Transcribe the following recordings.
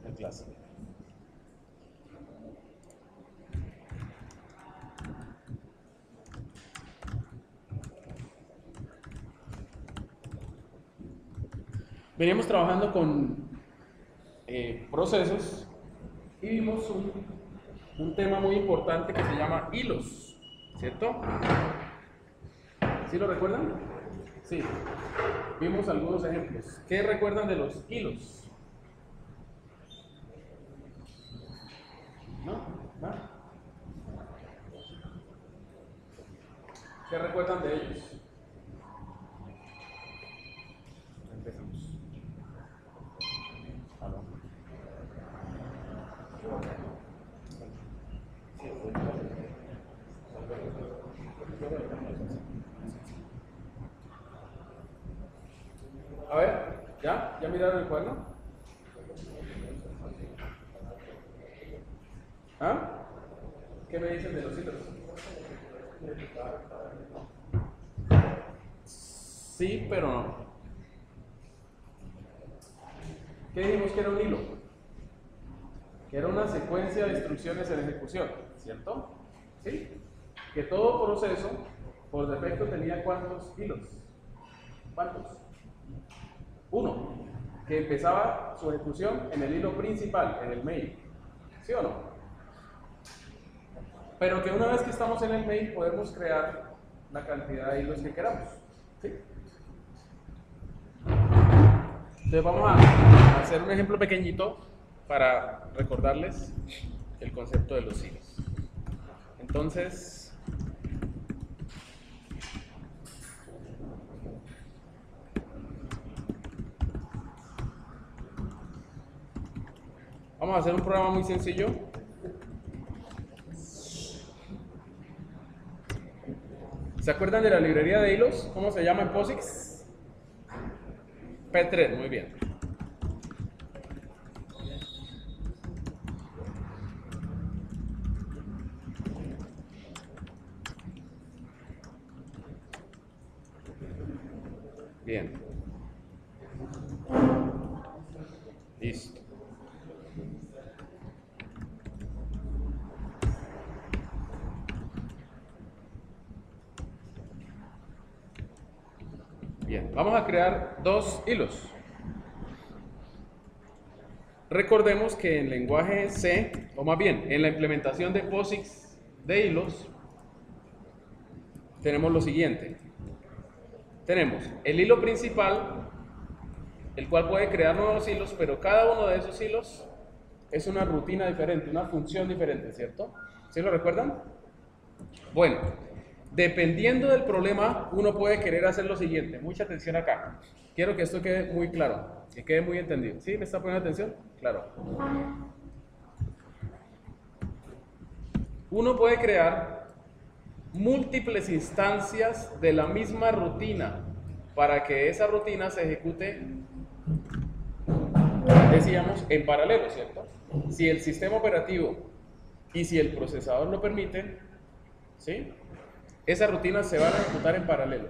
en clase. Veníamos trabajando con procesos y vimos un tema muy importante que se llama hilos, ¿cierto? ¿Sí lo recuerdan? Sí. Vimos algunos ejemplos. ¿Qué recuerdan de los hilos? ¿No? ¿No? ¿Qué recuerdan de ellos? Empezamos. A ver, ¿ya? ¿Ya miraron el cuaderno? ¿Ah? ¿Qué me dicen de los hilos? Sí, pero no. ¿Qué dijimos que era un hilo? Que era una secuencia de instrucciones en ejecución, ¿cierto? ¿Sí? Que todo proceso, por defecto, tenía ¿cuántos hilos? ¿Cuántos? Uno, que empezaba su ejecución en el hilo principal, en el main. ¿Sí o no? Pero que una vez que estamos en el main podemos crear la cantidad de hilos que queramos. ¿Sí? Entonces vamos a hacer un ejemplo pequeñito para recordarles el concepto de los hilos. Entonces, vamos a hacer un programa muy sencillo. ¿Se acuerdan de la librería de hilos? ¿Cómo se llama en POSIX? P3, muy bien. Bien. Listo. Bien, vamos a crear dos hilos. Recordemos que en lenguaje C, o más bien, en la implementación de POSIX de hilos, tenemos lo siguiente. Tenemos el hilo principal, el cual puede crear nuevos hilos, pero cada uno de esos hilos es una rutina diferente, una función diferente, ¿cierto? ¿Sí lo recuerdan? Bueno, dependiendo del problema, uno puede querer hacer lo siguiente. Mucha atención acá. Quiero que esto quede muy claro, que quede muy entendido. ¿Sí? ¿Me está poniendo atención? Claro. Uno puede crear múltiples instancias de la misma rutina para que esa rutina se ejecute, decíamos, en paralelo, ¿cierto? Si el sistema operativo y si el procesador lo permiten, ¿sí? Esas rutinas se van a ejecutar en paralelo.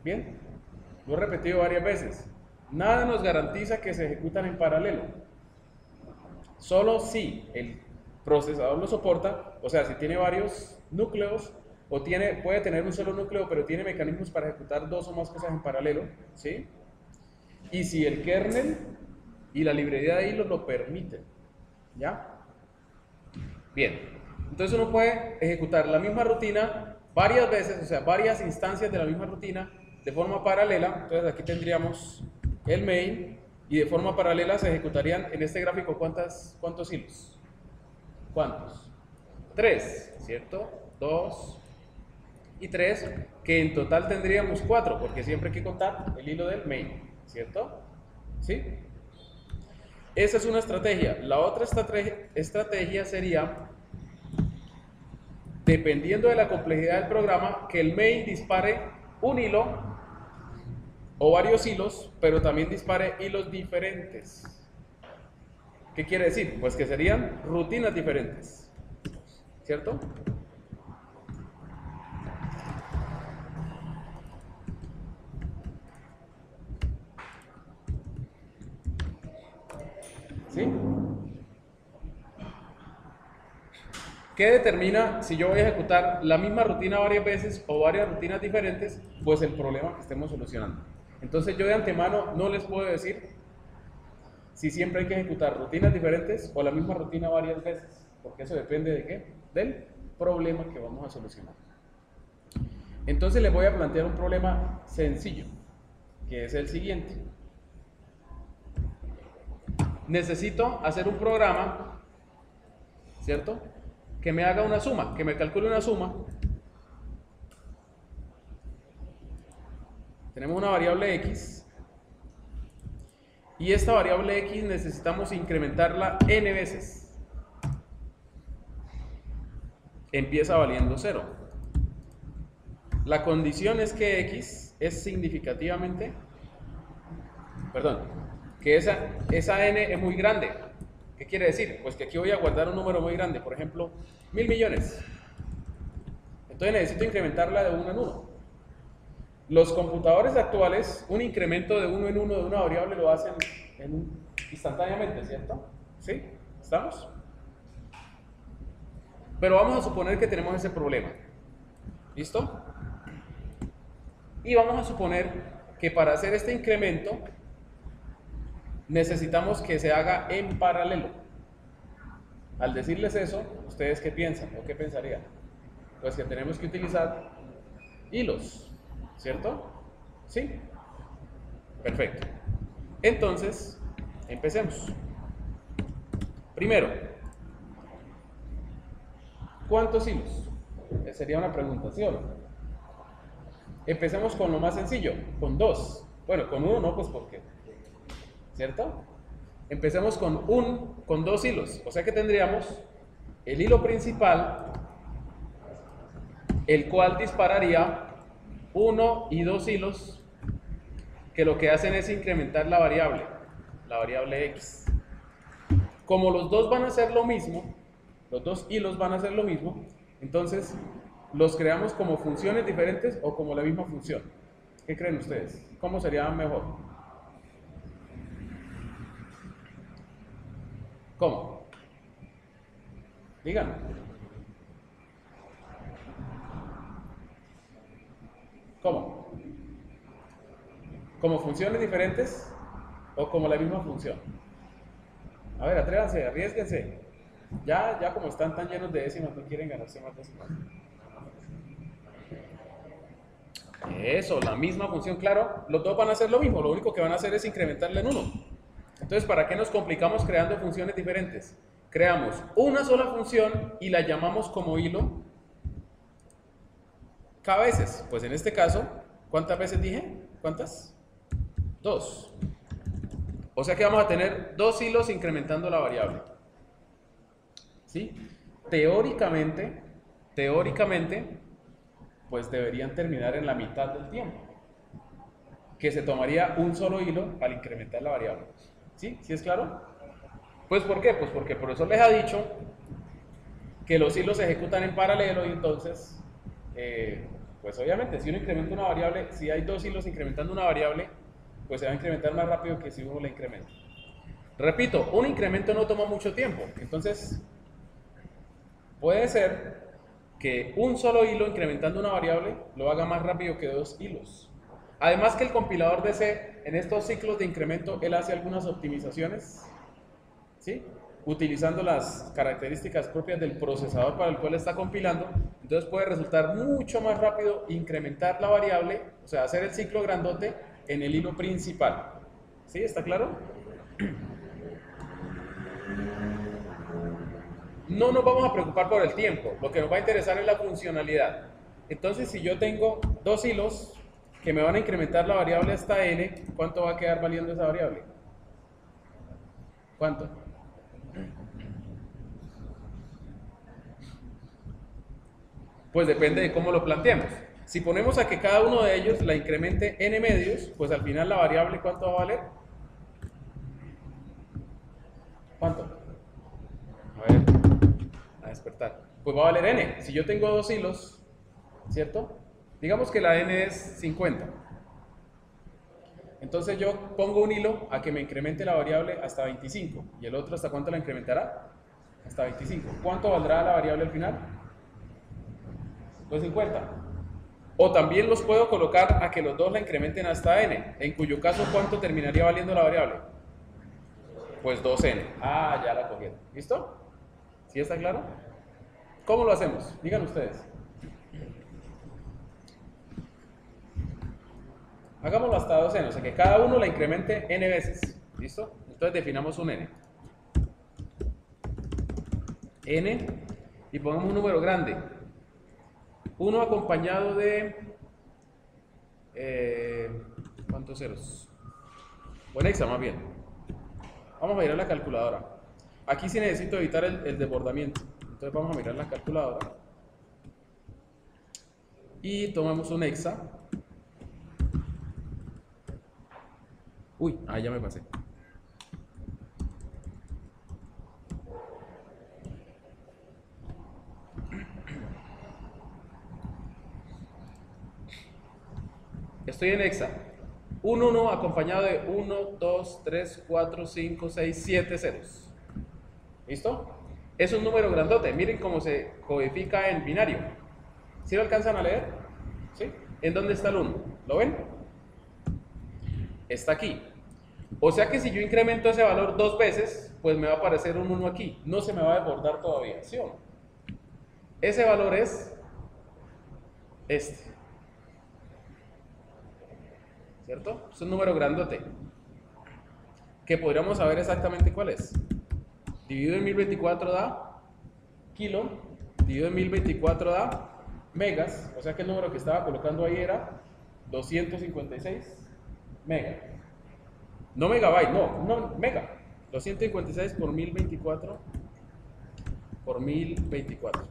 Bien, lo he repetido varias veces. Nada nos garantiza que se ejecutan en paralelo. Solo si el procesador lo soporta, o sea, si tiene varios núcleos o puede tener un solo núcleo, pero tiene mecanismos para ejecutar dos o más cosas en paralelo, ¿sí? Y si el kernel y la librería de hilos lo permiten, ¿ya? Bien, entonces uno puede ejecutar la misma rutina varias veces, o sea, varias instancias de la misma rutina de forma paralela. Entonces aquí tendríamos el main y de forma paralela se ejecutarían en este gráfico ¿cuántos hilos? ¿Cuántos? 3, ¿cierto? 2 y 3, que en total tendríamos 4, porque siempre hay que contar el hilo del main, ¿cierto? ¿Sí? Esa es una estrategia. La otra estrategia sería, dependiendo de la complejidad del programa, que el main dispare un hilo o varios hilos, pero también dispare hilos diferentes. ¿Qué quiere decir? Pues que serían rutinas diferentes, ¿cierto? ¿Sí? ¿Qué determina si yo voy a ejecutar la misma rutina varias veces o varias rutinas diferentes? Pues el problema que estemos solucionando. Entonces yo de antemano no les puedo decir si siempre hay que ejecutar rutinas diferentes o la misma rutina varias veces, porque eso depende de qué, del problema que vamos a solucionar. Entonces les voy a plantear un problema sencillo, que es el siguiente. Necesito hacer un programa, ¿cierto?, que me haga una suma, que me calcule una suma. Tenemos una variable x y esta variable x necesitamos incrementarla n veces. Empieza valiendo 0. La condición es que x es significativamente, que esa n es muy grande. ¿Qué quiere decir? Pues que aquí voy a guardar un número muy grande, por ejemplo, 1000 millones. Entonces necesito incrementarla de 1 en 1. Los computadores actuales, un incremento de 1 en 1 de una variable lo hacen instantáneamente, ¿cierto? ¿Sí? ¿Estamos? Pero vamos a suponer que tenemos ese problema. ¿Listo? Y vamos a suponer que para hacer este incremento necesitamos que se haga en paralelo. Al decirles eso, ¿ustedes qué piensan o qué pensarían? Pues que tenemos que utilizar hilos, ¿cierto? ¿Sí? Perfecto. Entonces, empecemos. Primero, ¿cuántos hilos? Sería una pregunta, ¿sí o no? Empecemos con lo más sencillo, con 2. Bueno, con 1 no, pues porque, ¿cierto? Empecemos con 2 hilos, o sea que tendríamos el hilo principal, el cual dispararía 1 y 2 hilos que lo que hacen es incrementar la variable x. Como los dos van a hacer lo mismo, los 2 hilos van a hacer lo mismo, entonces los creamos como funciones diferentes o como la misma función. ¿Qué creen ustedes? ¿Cómo sería mejor? ¿Cómo? Díganme. ¿Cómo? ¿Como funciones diferentes o como la misma función? A ver, atrévanse, arriésguense. Ya como están tan llenos de décimas, no quieren ganarse más décimas. Eso, la misma función, claro. Los dos van a hacer lo mismo, lo único que van a hacer es incrementarla en 1. Entonces, ¿para qué nos complicamos creando funciones diferentes? Creamos una sola función y la llamamos como hilo k veces. Pues en este caso, ¿cuántas veces dije? ¿Cuántas? 2. O sea que vamos a tener 2 hilos incrementando la variable. ¿Sí? Teóricamente, pues deberían terminar en la mitad del tiempo, que se tomaría un solo hilo al incrementar la variable. ¿Sí? ¿Sí es claro? Pues ¿por qué? Pues porque el profesor les ha dicho que los hilos se ejecutan en paralelo y entonces, pues obviamente si uno incrementa una variable, si hay 2 hilos incrementando una variable, pues se va a incrementar más rápido que si uno la incrementa. Repito, un incremento no toma mucho tiempo, entonces puede ser que un solo hilo incrementando una variable lo haga más rápido que 2 hilos. Además que el compilador de C, en estos ciclos de incremento, él hace algunas optimizaciones, ¿sí?, utilizando las características propias del procesador para el cual está compilando. Entonces puede resultar mucho más rápido incrementar la variable, o sea, hacer el ciclo grandote en el hilo principal. ¿Sí? ¿Está claro? No nos vamos a preocupar por el tiempo, lo que nos va a interesar es la funcionalidad. Entonces, si yo tengo 2 hilos que me van a incrementar la variable hasta n, ¿cuánto va a quedar valiendo esa variable? ¿Cuánto? Pues depende de cómo lo planteemos. Si ponemos a que cada uno de ellos la incremente n medios, pues al final la variable ¿cuánto va a valer? ¿Cuánto? A ver, a despertar. Pues va a valer n. Si yo tengo 2 hilos, ¿cierto? Digamos que la n es 50. Entonces yo pongo un hilo a que me incremente la variable hasta 25 y el otro hasta cuánto la incrementará, hasta 25. ¿Cuánto valdrá la variable al final? Pues 50. O también los puedo colocar a que los dos la incrementen hasta n, en cuyo caso ¿cuánto terminaría valiendo la variable? Pues 2n. Ah, ya la cogieron. ¿Listo? ¿Sí está claro? ¿Cómo lo hacemos? Digan ustedes. Hagámoslo hasta 2n, o sea que cada uno la incremente n veces. ¿Listo? Entonces definamos un n. N y pongamos un número grande. 1 acompañado de... ¿cuántos ceros? Buen hexa, más bien. Vamos a mirar la calculadora. Aquí sí necesito evitar el desbordamiento. Entonces vamos a mirar la calculadora. Y tomamos un hexa. Uy, ya me pasé. Estoy en hexa. Un 1 acompañado de 1, 2, 3, 4, 5, 6, 7 ceros. ¿Listo? Es un número grandote. Miren cómo se codifica en binario. ¿Sí lo alcanzan a leer? ¿Sí? ¿En dónde está el 1? ¿Lo ven? Está aquí. O sea que si yo incremento ese valor 2 veces, pues me va a aparecer un 1 aquí. No se me va a desbordar todavía, ¿sí o no? Ese valor es este. ¿Cierto? Es un número grandote. Que podríamos saber exactamente cuál es. Dividido en 1024 da kilo. Dividido en 1024 da megas. O sea que el número que estaba colocando ahí era 256 megas. No megabyte, no, mega. 256 por 1024 por 1024.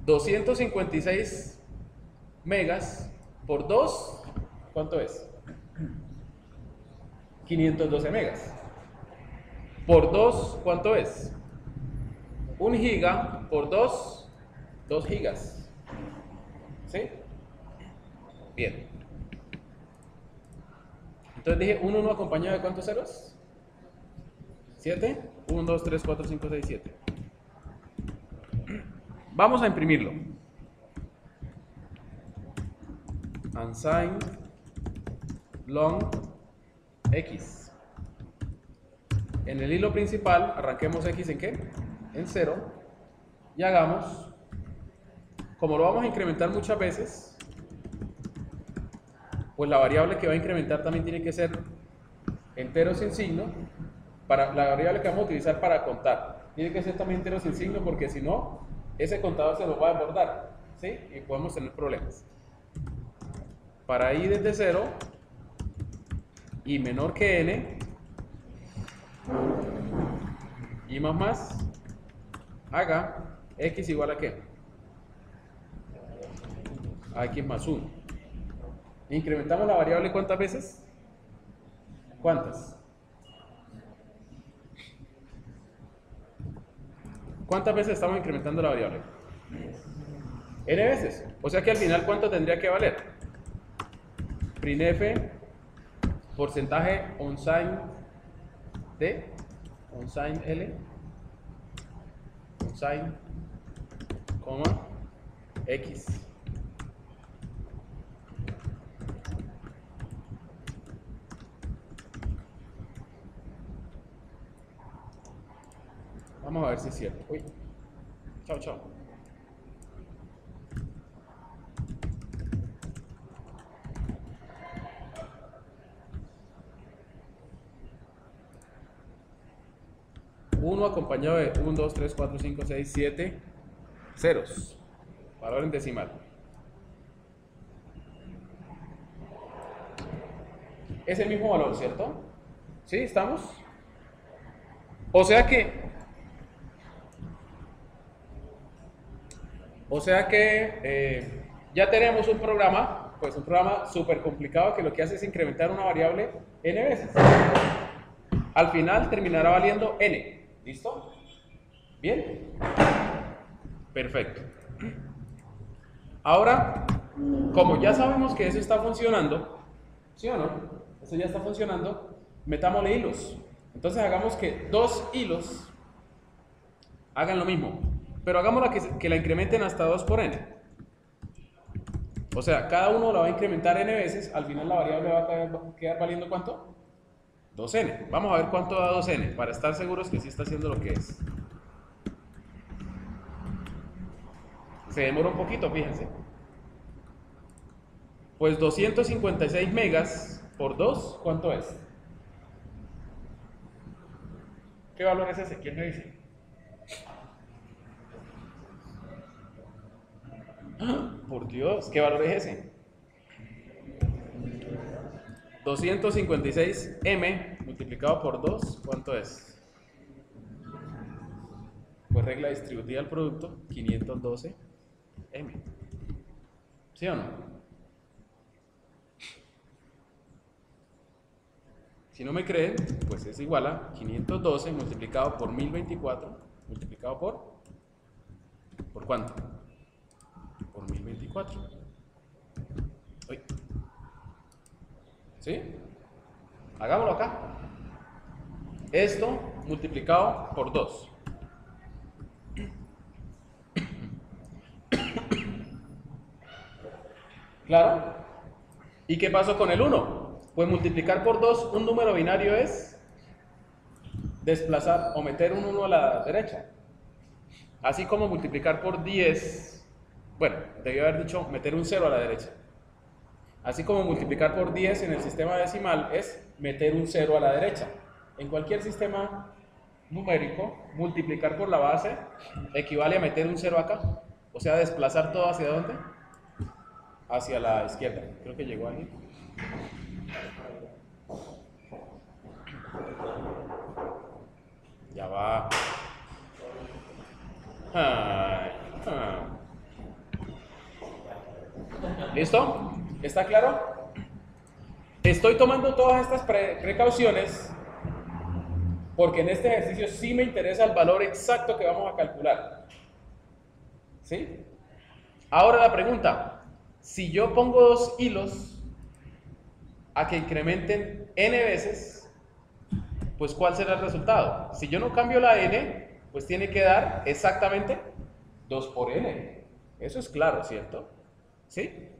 256 megas por 2, ¿cuánto es? 512 megas. Por 2, ¿cuánto es? 1 giga por 2, 2 gigas. ¿Sí? Bien. Entonces dije, un 1 acompañado de ¿cuántos ceros? 7. 1, 2, 3, 4, 5, 6, 7. Vamos a imprimirlo. Unsigned long x. En el hilo principal, arranquemos x en ¿qué? En 0. Y hagamos, como lo vamos a incrementar muchas veces, pues la variable que va a incrementar también tiene que ser entero sin signo. Para la variable que vamos a utilizar para contar tiene que ser también entero sin signo, porque si no, ese contador se nos va a desbordar, ¿sí? Y podemos tener problemas. Para i desde 0 y menor que n, y más, haga x igual a ¿qué? A x más 1. ¿Incrementamos la variable cuántas veces? ¿Cuántas? ¿Cuántas veces estamos incrementando la variable? N veces. O sea que al final, ¿cuánto tendría que valer? Printf, porcentaje unsigned d, unsigned l, unsigned, coma, x. Vamos a ver si es cierto. Uy. Chao, chao. Uno acompañado de 1, 2, 3, 4, 5, 6, 7 ceros. Valor en decimal. Es el mismo valor, ¿cierto? ¿Sí? ¿Estamos? O sea que ya tenemos un programa, pues un programa súper complicado que lo que hace es incrementar una variable n veces. Al final terminará valiendo n. ¿Listo? ¿Bien? Perfecto. Ahora Como ya sabemos que eso está funcionando, ¿sí o no? Eso ya está funcionando, metámosle hilos. Entonces hagamos que dos hilos hagan lo mismo, pero hagámosla que la incrementen hasta 2 por n. O sea, cada uno la va a incrementar n veces, al final la variable va a quedar valiendo ¿cuánto? 2n. Vamos a ver cuánto da 2n, para estar seguros que sí está haciendo lo que es. Se demora un poquito, fíjense. Pues 256 megas por 2, ¿cuánto es? ¿Qué valor es ese? ¿Quién me dice? Por Dios, ¿qué valor es ese? 256m multiplicado por 2, ¿cuánto es? Pues regla distributiva del producto, 512m. ¿Sí o no? Si no me creen, pues es igual a 512 multiplicado por 1024 multiplicado ¿por cuánto? Por 1024. Uy. ¿Sí? Hagámoslo acá. Esto multiplicado por 2. ¿Claro? ¿Y qué pasó con el 1? Pues multiplicar por 2 un número binario es desplazar o meter un 1 a la derecha. Así como multiplicar por 10, bueno, debí haber dicho meter un 0 a la derecha. Así como multiplicar por 10 en el sistema decimal es meter un 0 a la derecha. En cualquier sistema numérico, multiplicar por la base equivale a meter un 0 acá. O sea, desplazar todo ¿hacia dónde? Hacia la izquierda. Creo que llegó ahí. Ya va. ¿Listo? ¿Está claro? Estoy tomando todas estas precauciones porque en este ejercicio sí me interesa el valor exacto que vamos a calcular. ¿Sí? Ahora la pregunta, si yo pongo dos hilos a que incrementen n veces, pues ¿cuál será el resultado? Si yo no cambio la n, pues tiene que dar exactamente 2 por n. Eso es claro, ¿cierto? ¿Sí?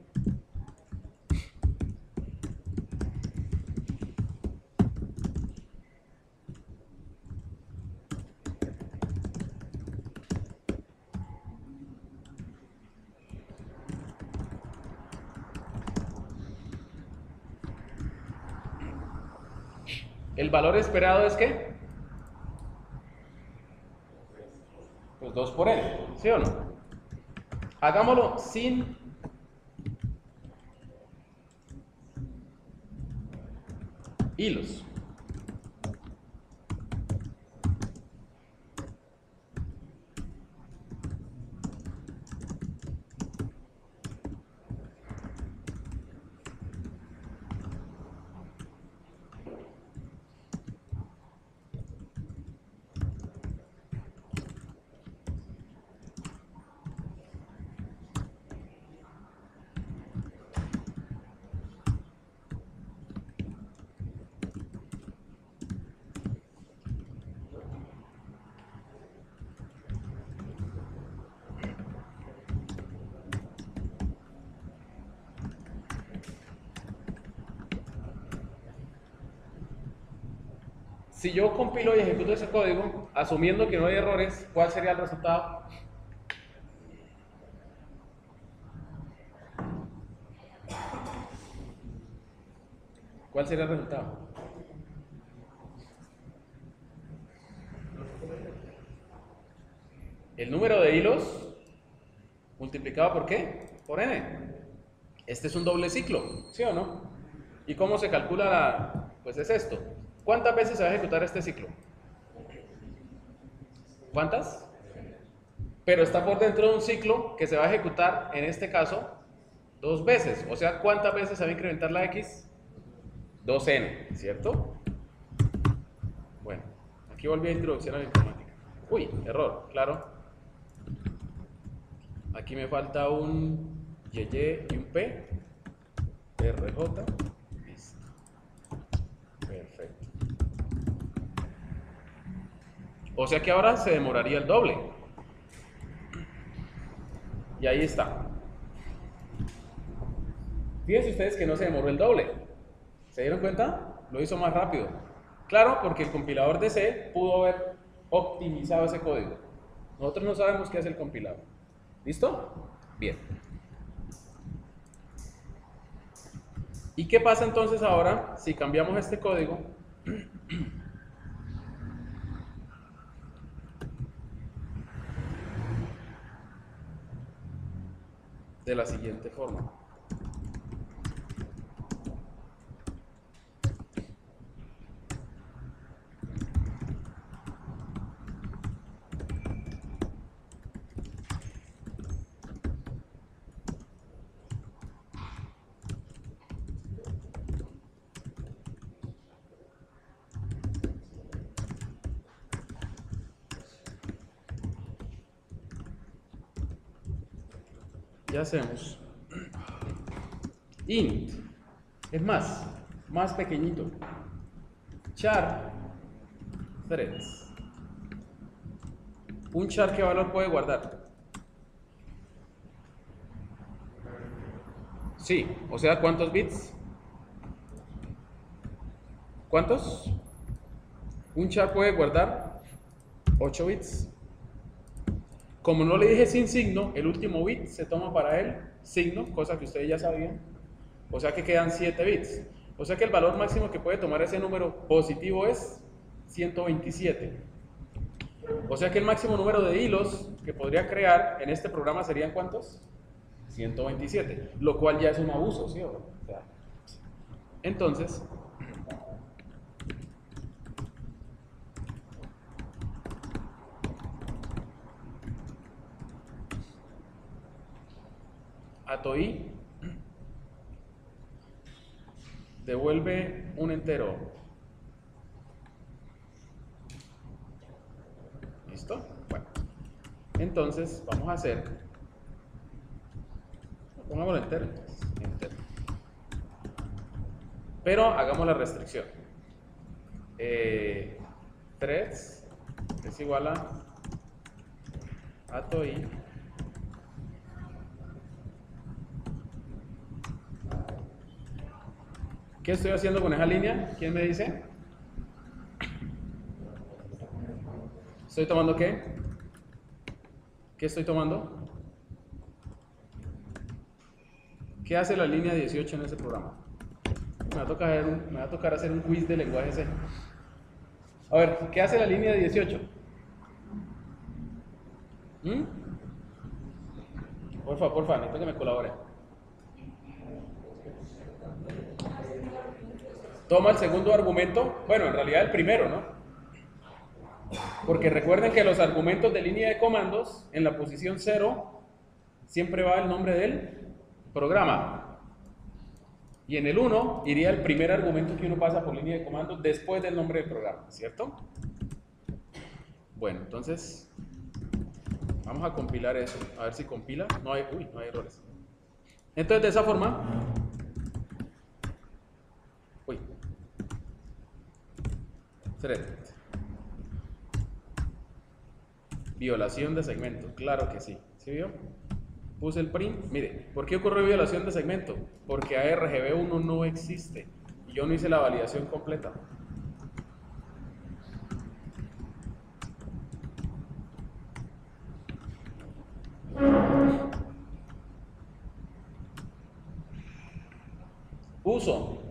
¿El valor esperado es qué? Pues 2 por n, ¿sí o no? Hagámoslo sin hilos. Si yo compilo y ejecuto ese código, asumiendo que no hay errores, ¿cuál sería el resultado? ¿Cuál sería el resultado? El número de hilos multiplicado por ¿qué? Por n. Este es un doble ciclo, ¿sí o no? ¿Y cómo se calcula pues es esto? ¿Cuántas veces se va a ejecutar este ciclo? ¿Cuántas? Pero está por dentro de un ciclo que se va a ejecutar, en este caso, 2 veces. O sea, ¿cuántas veces se va a incrementar la x? 2n, ¿cierto? Bueno, aquí volví a introducción a la informática. Uy, error, claro. Aquí me falta un YY y un P, RJ, listo. Perfecto. O sea que ahora se demoraría el doble. Y ahí está. Fíjense ustedes que no se demoró el doble. ¿Se dieron cuenta? Lo hizo más rápido. Claro, porque el compilador de C pudo haber optimizado ese código. Nosotros no sabemos qué hace el compilador. ¿Listo? Bien. ¿Y qué pasa entonces ahora si cambiamos este código? De la siguiente forma. Ya hacemos int, es más pequeñito, char threads. Un char, ¿qué valor puede guardar? Sí, o sea, ¿cuántos bits? ¿Cuántos? Un char puede guardar 8 bits. Como no le dije sin signo, el último bit se toma para el signo, cosa que ustedes ya sabían. O sea que quedan 7 bits. O sea que el valor máximo que puede tomar ese número positivo es 127. O sea que el máximo número de hilos que podría crear en este programa serían ¿cuántos? 127. Lo cual ya es un abuso, ¿sí? O sea, entonces, atoI devuelve un entero. ¿Listo? Bueno, entonces vamos a hacer, pongámoslo entero, entero. Pero hagamos la restricción. Threads es igual a atoI ¿qué estoy haciendo con esa línea? ¿Quién me dice? ¿Estoy tomando qué? ¿Qué estoy tomando? ¿Qué hace la línea 18 en ese programa? Me va a tocar hacer un quiz de lenguaje C. A ver, ¿qué hace la línea 18? Porfa, necesito que me colabore. Toma el segundo argumento, bueno, en realidad el primero, ¿no? Porque recuerden que los argumentos de línea de comandos, en la posición 0, siempre va el nombre del programa. Y en el 1 iría el primer argumento que uno pasa por línea de comandos después del nombre del programa, ¿cierto? Bueno, entonces vamos a compilar eso, a ver si compila. No hay errores. Entonces de esa forma, thread, violación de segmento, claro que sí. ¿Sí vio? Puse el print. Mire, ¿por qué ocurrió violación de segmento? Porque ARGB1 no existe y yo no hice la validación completa. Uso,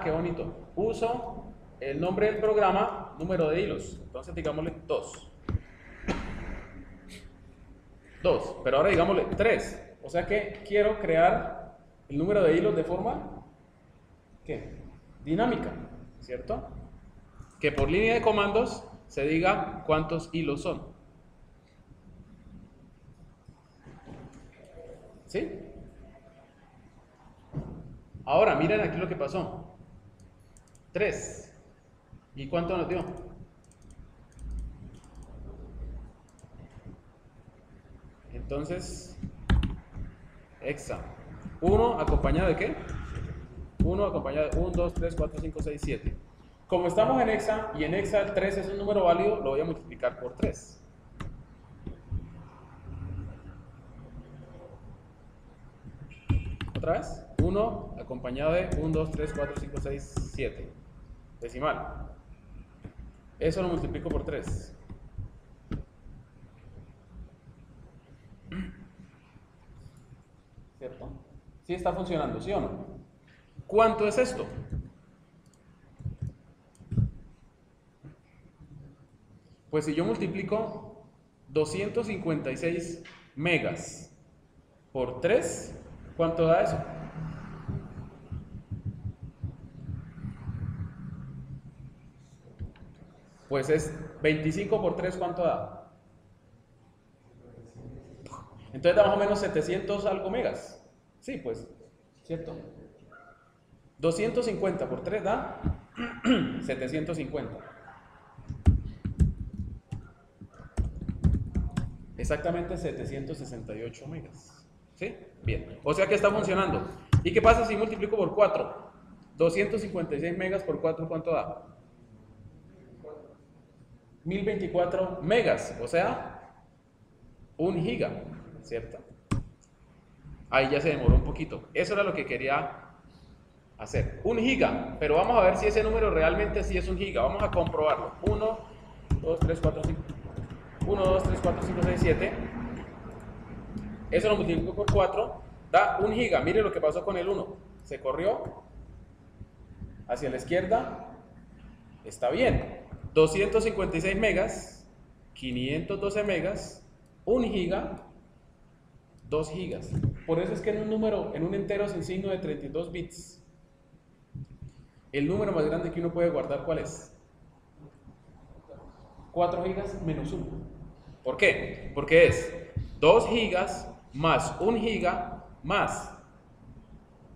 qué bonito. Uso el nombre del programa, número de hilos. Entonces digámosle 2. 2, pero ahora digámosle 3. O sea que quiero crear el número de hilos de forma, ¿qué? Dinámica, ¿cierto? Que por línea de comandos se diga cuántos hilos son. ¿Sí? Ahora, miren aquí lo que pasó. 3. ¿Y cuánto nos dio? Entonces, exa, 1 acompañado de ¿qué? 1 acompañado de 1, 2, 3, 4, 5, 6, 7. Como estamos en hexa y en hexa el 3 es un número válido, lo voy a multiplicar por 3. Otra vez, 1 acompañado de 1, 2, 3, 4, 5, 6, 7. Decimal. Eso lo multiplico por 3. ¿Cierto? ¿Sí está funcionando, sí o no? ¿Cuánto es esto? Pues si yo multiplico 256 megas por 3, ¿cuánto da eso? Pues es 25 por 3, ¿cuánto da? Entonces da más o menos 700 algo megas. Sí, pues, ¿cierto? 250 por 3 da 750. Exactamente 768 megas. ¿Sí? Bien. O sea que está funcionando. ¿Y qué pasa si multiplico por 4? 256 megas por 4, ¿cuánto da? 1024 megas. O sea, 1 giga. ¿Cierto? Ahí ya se demoró un poquito. Eso era lo que quería hacer. 1 giga. Pero vamos a ver si ese número realmente sí es 1 giga. Vamos a comprobarlo. 1, 2, 3, 4, 5. 1, 2, 3, 4, 5, 6, 7. Eso lo multiplico por 4. Da 1 giga. Mire lo que pasó con el 1. Se corrió hacia la izquierda. Está bien. 256 megas. 512 megas. 1 giga. 2 gigas. Por eso es que en un número, en un entero sin signo de 32 bits, el número más grande que uno puede guardar, ¿cuál es? 4 gigas menos 1. ¿Por qué? Porque es 2 gigas más 1 giga más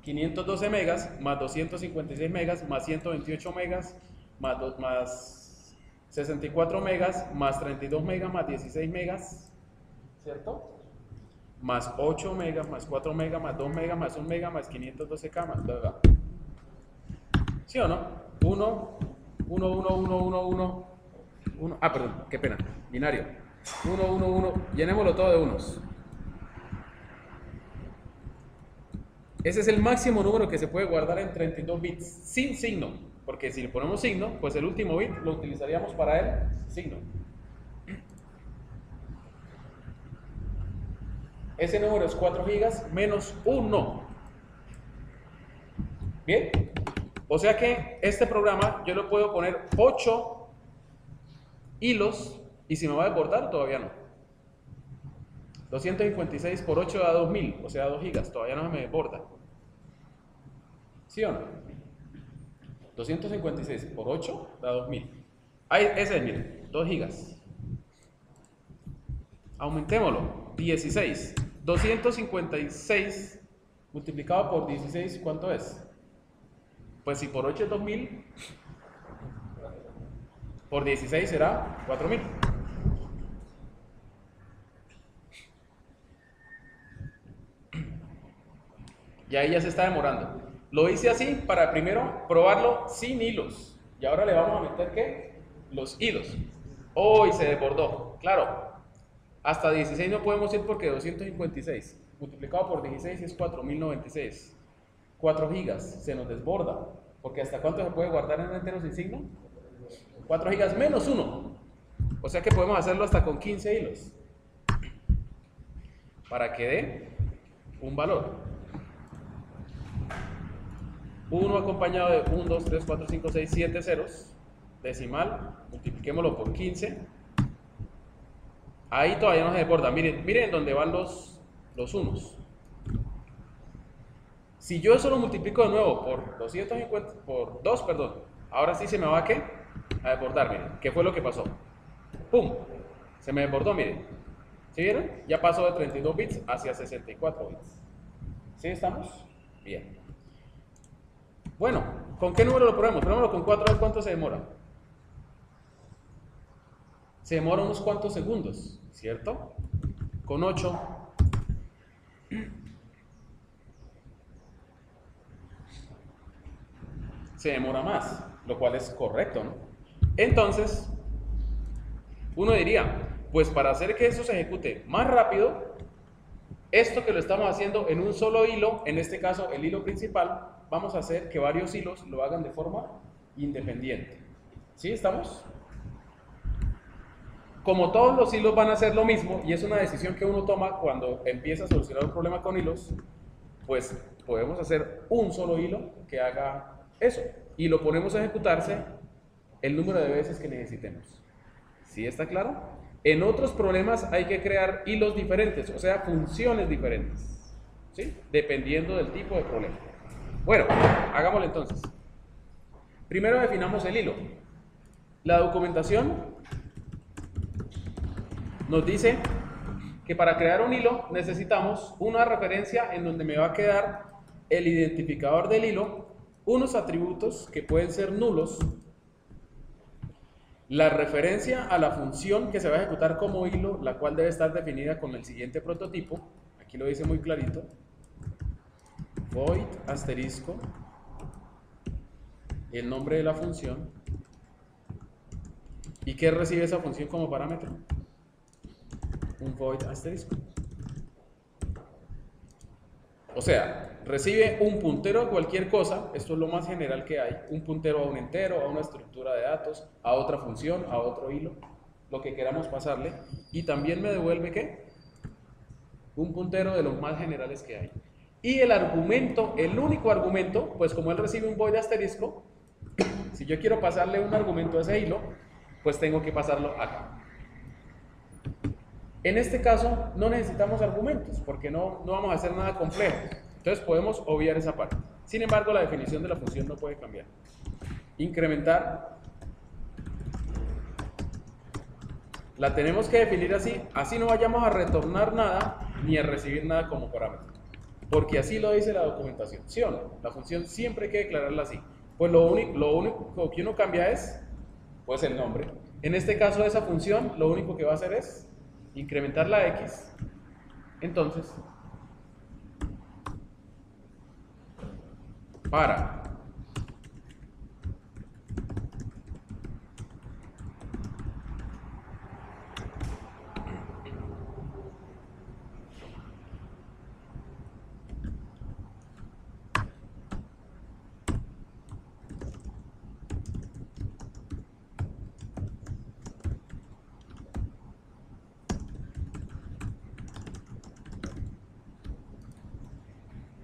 512 megas más 256 megas más 128 megas más 64 megas más 32 megas más 16 megas, ¿cierto? Más 8 megas, más 4 megas, más 2 megas, más 1 mega, más 512K, más bla, bla. ¿Sí o no? 1, 1, 1, 1, 1, 1, 1. Ah, perdón, qué pena. Binario. 1, 1, 1. Llenémoslo todo de unos. Ese es el máximo número que se puede guardar en 32 bits sin signo. Porque si le ponemos signo, pues el último bit lo utilizaríamos para el signo. Ese número es 4 gigas menos 1. ¿Bien? O sea que este programa yo le puedo poner 8 hilos y si me va a desbordar todavía no. 256 por 8 da 2000, o sea 2 gigas, todavía no me desborda. ¿Sí o no? 256 por 8 da 2000. Ahí, ese es, miren, 2 gigas. Aumentémoslo, 16. 256 multiplicado por 16, ¿cuánto es? Pues si por 8 es 2000, por 16 será 4000. Y ahí ya se está demorando. Lo hice así para primero probarlo sin hilos. Y ahora le vamos a meter ¿qué? Los hilos. Oh, y se desbordó. Claro. Hasta 16 no podemos ir porque 256 multiplicado por 16 es 4096. 4 gigas se nos desborda. Porque ¿hasta cuánto se puede guardar en un entero sin signo? 4 gigas menos 1. O sea que podemos hacerlo hasta con 15 hilos. Para que dé un valor. 1 acompañado de 1, 2, 3, 4, 5, 6, 7 ceros. Decimal. Multipliquémoslo por 15. Ahí todavía no se desborda. Miren, miren dónde van los unos. Si yo eso lo multiplico de nuevo por 250, por 2, perdón, ahora sí se me va a ¿qué? A desbordar, miren. ¿Qué fue lo que pasó? ¡Pum! Se me desbordó, miren. ¿Sí vieron? Ya pasó de 32 bits hacia 64 bits. ¿Sí estamos? Bien. Bueno, ¿con qué número lo probemos? Probémoslo con 4 a ver cuánto se demora. Se demora unos cuantos segundos, ¿cierto? Con 8 se demora más, lo cual es correcto, ¿no? Entonces, uno diría, pues para hacer que eso se ejecute más rápido, esto que lo estamos haciendo en un solo hilo, en este caso el hilo principal, vamos a hacer que varios hilos lo hagan de forma independiente. ¿Sí? ¿Estamos? Como todos los hilos van a hacer lo mismo, y es una decisión que uno toma cuando empieza a solucionar un problema con hilos, pues podemos hacer un solo hilo que haga eso, y lo ponemos a ejecutarse el número de veces que necesitemos. ¿Sí está claro? En otros problemas hay que crear hilos diferentes, o sea, funciones diferentes, ¿sí? Dependiendo del tipo de problema. Bueno, hagámoslo entonces. Primero definamos el hilo. La documentación nos dice que para crear un hilo necesitamos una referencia en donde me va a quedar el identificador del hilo, unos atributos que pueden ser nulos, la referencia a la función que se va a ejecutar como hilo, la cual debe estar definida con el siguiente prototipo, aquí lo dice muy clarito, void asterisco, el nombre de la función, y ¿qué recibe esa función como parámetro? Un void asterisco. O sea, recibe un puntero a cualquier cosa, esto es lo más general que hay, un puntero a un entero, a una estructura de datos, a otra función, a otro hilo, lo que queramos pasarle, y también me devuelve ¿qué? Un puntero de los más generales que hay. Y el argumento, el único argumento, pues como él recibe un void asterisco, si yo quiero pasarle un argumento a ese hilo, pues tengo que pasarlo acá. En este caso no necesitamos argumentos porque no vamos a hacer nada complejo, entonces podemos obviar esa parte. Sin embargo, la definición de la función no puede cambiar. Incrementar la tenemos que definir así, así no vayamos a retornar nada ni a recibir nada como parámetro, porque así lo dice la documentación, ¿sí o no? La función siempre hay que declararla así. Pues lo único que uno cambia es pues el nombre. En este caso esa función lo único que va a hacer es incrementar la x, entonces para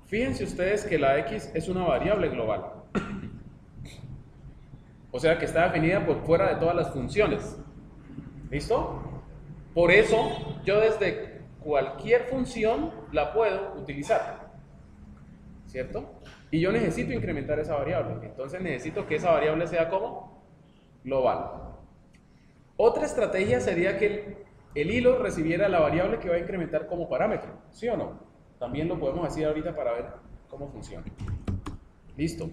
fíjense ustedes que la x es una variable global, o sea que está definida por fuera de todas las funciones. ¿Listo? Por eso yo desde cualquier función la puedo utilizar, ¿cierto? Y yo necesito incrementar esa variable, entonces necesito que esa variable sea como global. Otra estrategia sería que el hilo recibiera la variable que va a incrementar como parámetro, ¿sí o no? También lo podemos hacer ahorita para ver cómo funciona. Listo.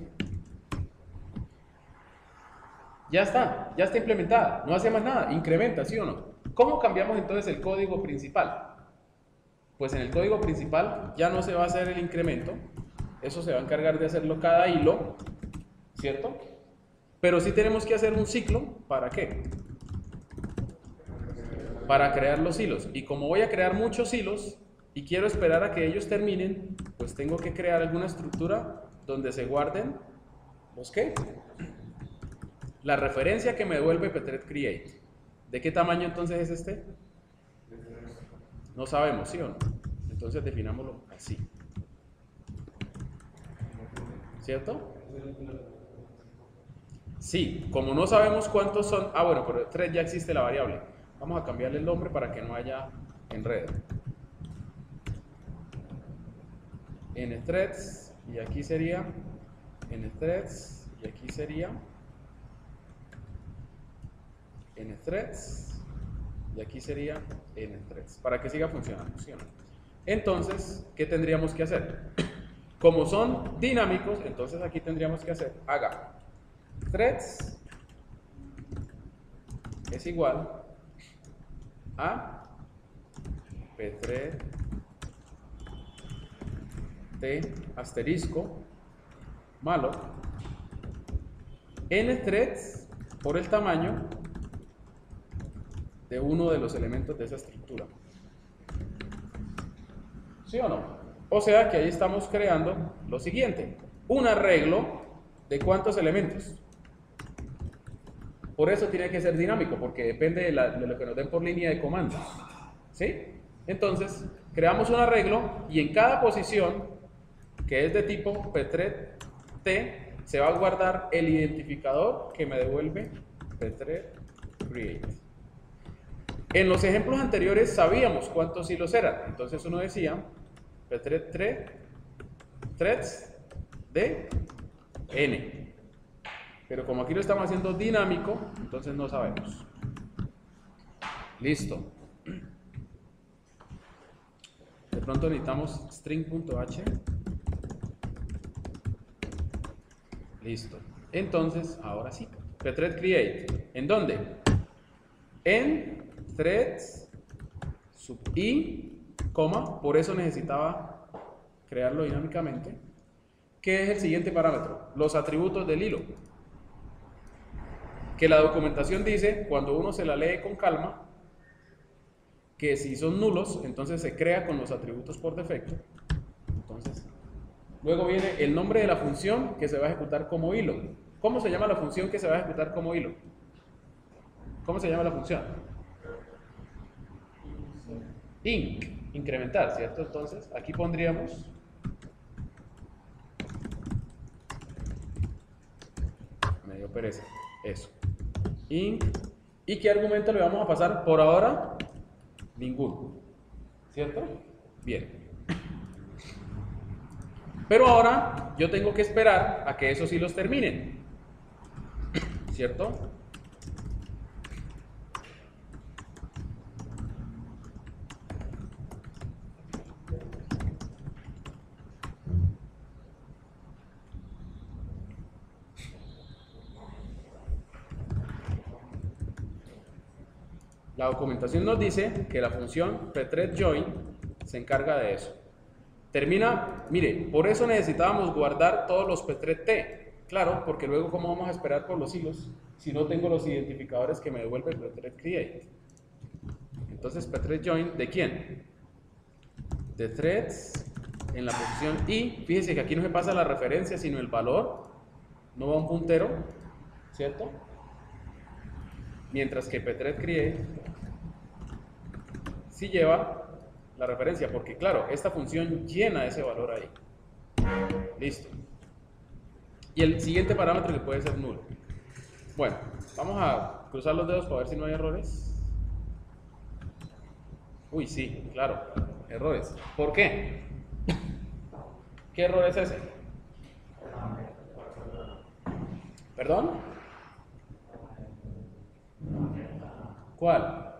Ya está implementada, no hace más nada, incrementa, ¿sí o no? ¿Cómo cambiamos entonces el código principal? Pues en el código principal ya no se va a hacer el incremento, eso se va a encargar de hacerlo cada hilo, ¿cierto? Pero sí tenemos que hacer un ciclo, ¿para qué? Para crear los hilos. Y como voy a crear muchos hilos y quiero esperar a que ellos terminen, pues tengo que crear alguna estructura donde se guarden los ¿qué? La referencia que me devuelve pthread create. ¿De qué tamaño entonces es este? No sabemos, ¿sí o no? Entonces definámoslo así. ¿Cierto? Sí, como no sabemos cuántos son... Ah, bueno, pero thread ya existe la variable. Vamos a cambiarle el nombre para que no haya enredo. nthreads, y aquí sería nthreads, y aquí sería nthreads, y aquí sería nthreads, para que siga funcionando, ¿sí o no? Entonces, ¿qué tendríamos que hacer? Como son dinámicos, entonces aquí tendríamos que hacer haga threads es igual a pthread t asterisco malo n threads por el tamaño de uno de los elementos de esa estructura. ¿Sí o no? O sea que ahí estamos creando lo siguiente, un arreglo de cuántos elementos. Por eso tiene que ser dinámico, porque depende de lo que nos den por línea de comando. ¿Sí? Entonces, creamos un arreglo y en cada posición, que es de tipo pthread t, se va a guardar el identificador que me devuelve pthread create. En los ejemplos anteriores sabíamos cuántos hilos eran, entonces uno decía pthread threads de n. Pero como aquí lo estamos haciendo dinámico, entonces no sabemos. Listo. De pronto necesitamos string.h. Listo. Entonces, ahora sí. Pthread create. ¿En dónde? En threads sub i, coma, por eso necesitaba crearlo dinámicamente. ¿Qué es el siguiente parámetro? Los atributos del hilo. Que la documentación dice, cuando uno se la lee con calma, que si son nulos, entonces se crea con los atributos por defecto. Entonces, luego viene el nombre de la función que se va a ejecutar como hilo. ¿Cómo se llama la función que se va a ejecutar como hilo? ¿Cómo se llama la función? Inc, incrementar, ¿cierto? Entonces, aquí pondríamos me dio pereza, eso. Inc, ¿y qué argumento le vamos a pasar? Por ahora, ninguno, ¿cierto? Bien. Pero ahora yo tengo que esperar a que esos hilos terminen, ¿cierto? La documentación nos dice que la función pthreadJoin se encarga de eso. Termina, mire, por eso necesitábamos guardar todos los pthread claro, porque luego cómo vamos a esperar por los hilos si no tengo los identificadores que me devuelve el pthread create. Entonces pthreadJoin, ¿de quién? De threads en la posición i. Fíjese que aquí no se pasa la referencia sino el valor, no va un puntero, ¿cierto? Mientras que pthread create sí lleva la referencia, porque claro, esta función llena ese valor ahí. Listo. Y el siguiente parámetro que puede ser nulo. Bueno, vamos a cruzar los dedos para ver si no hay errores. Uy, sí, claro, errores. ¿Por qué? ¿Qué error es ese? ¿Perdón? ¿Cuál?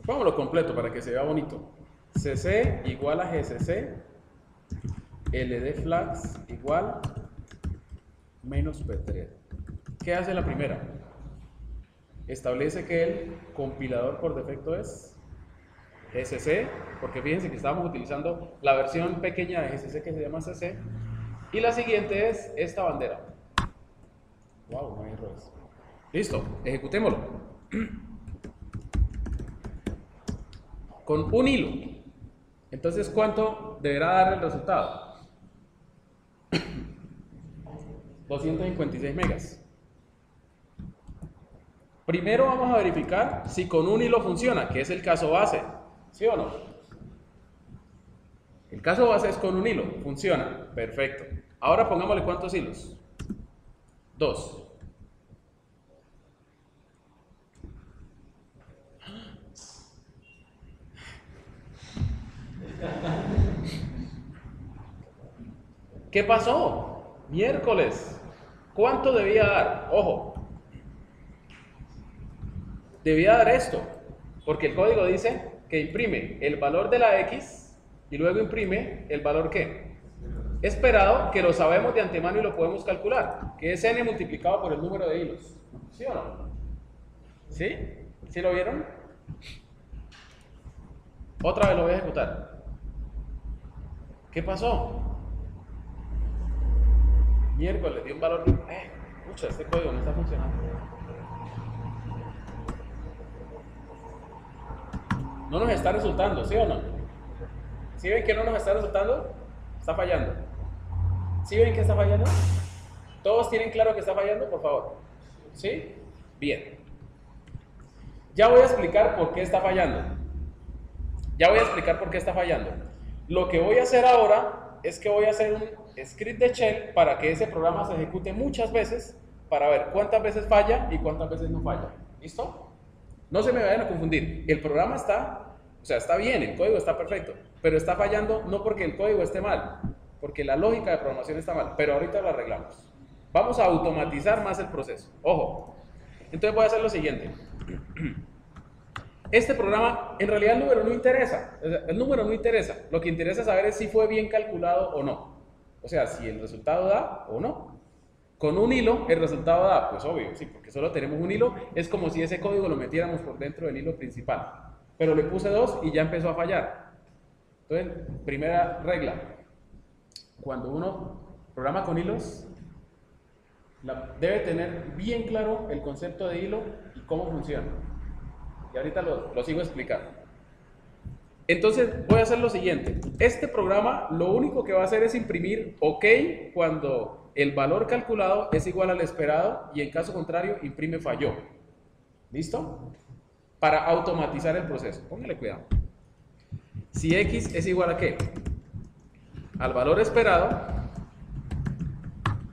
Pongámoslo completo para que se vea bonito. cc igual a gcc, ld flags igual menos pthread. ¿Qué hace la primera? Establece que el compilador por defecto es gcc, porque fíjense que estábamos utilizando la versión pequeña de gcc que se llama cc, y la siguiente es esta bandera. Wow, no hay errores. Listo, ejecutémoslo. Con un hilo. Entonces, ¿cuánto deberá dar el resultado? 256 megas. Primero vamos a verificar si con un hilo funciona, que es el caso base. ¿Sí o no? El caso base es con un hilo. Funciona. Perfecto. Ahora pongámosle cuántos hilos. 2. ¿Qué pasó? Miércoles. ¿Cuánto debía dar? Ojo. Debía dar esto, porque el código dice que imprime el valor de la X y luego imprime el valor ¿qué? Esperado, que lo sabemos de antemano y lo podemos calcular, que es n multiplicado por el número de hilos. ¿Sí o no? ¿Sí? ¿Sí lo vieron? Otra vez lo voy a ejecutar. ¿Qué pasó? Miércoles dio un valor. Pucha, este código no está funcionando. No nos está resultando, ¿sí o no? ¿Sí ven que no nos está resultando? Está fallando. ¿Sí ven que está fallando? ¿Todos tienen claro que está fallando, por favor? ¿Sí? Bien. Ya voy a explicar por qué está fallando. Ya voy a explicar por qué está fallando. Lo que voy a hacer ahora es que voy a hacer un script de shell para que ese programa se ejecute muchas veces para ver cuántas veces falla y cuántas veces no falla. ¿Listo? No se me vayan a confundir. El programa está, o sea, está bien, el código está perfecto, pero está fallando no porque el código esté mal, porque la lógica de programación está mal, pero ahorita lo arreglamos. Vamos a automatizar más el proceso. Ojo. Entonces voy a hacer lo siguiente. Este programa, en realidad el número no interesa. El número no interesa. Lo que interesa saber es si fue bien calculado o no. O sea, si el resultado da o no. Con un hilo, el resultado da. Pues obvio, sí, porque solo tenemos un hilo. Es como si ese código lo metiéramos por dentro del hilo principal. Pero le puse 2 y ya empezó a fallar. Entonces, primera regla. Cuando uno programa con hilos, debe tener bien claro el concepto de hilo y cómo funciona. Y ahorita lo sigo explicando. Entonces voy a hacer lo siguiente. Este programa lo único que va a hacer es imprimir OK cuando el valor calculado es igual al esperado y en caso contrario imprime falló. ¿Listo? Para automatizar el proceso. Póngale cuidado. Si X es igual a ¿qué? Al valor esperado,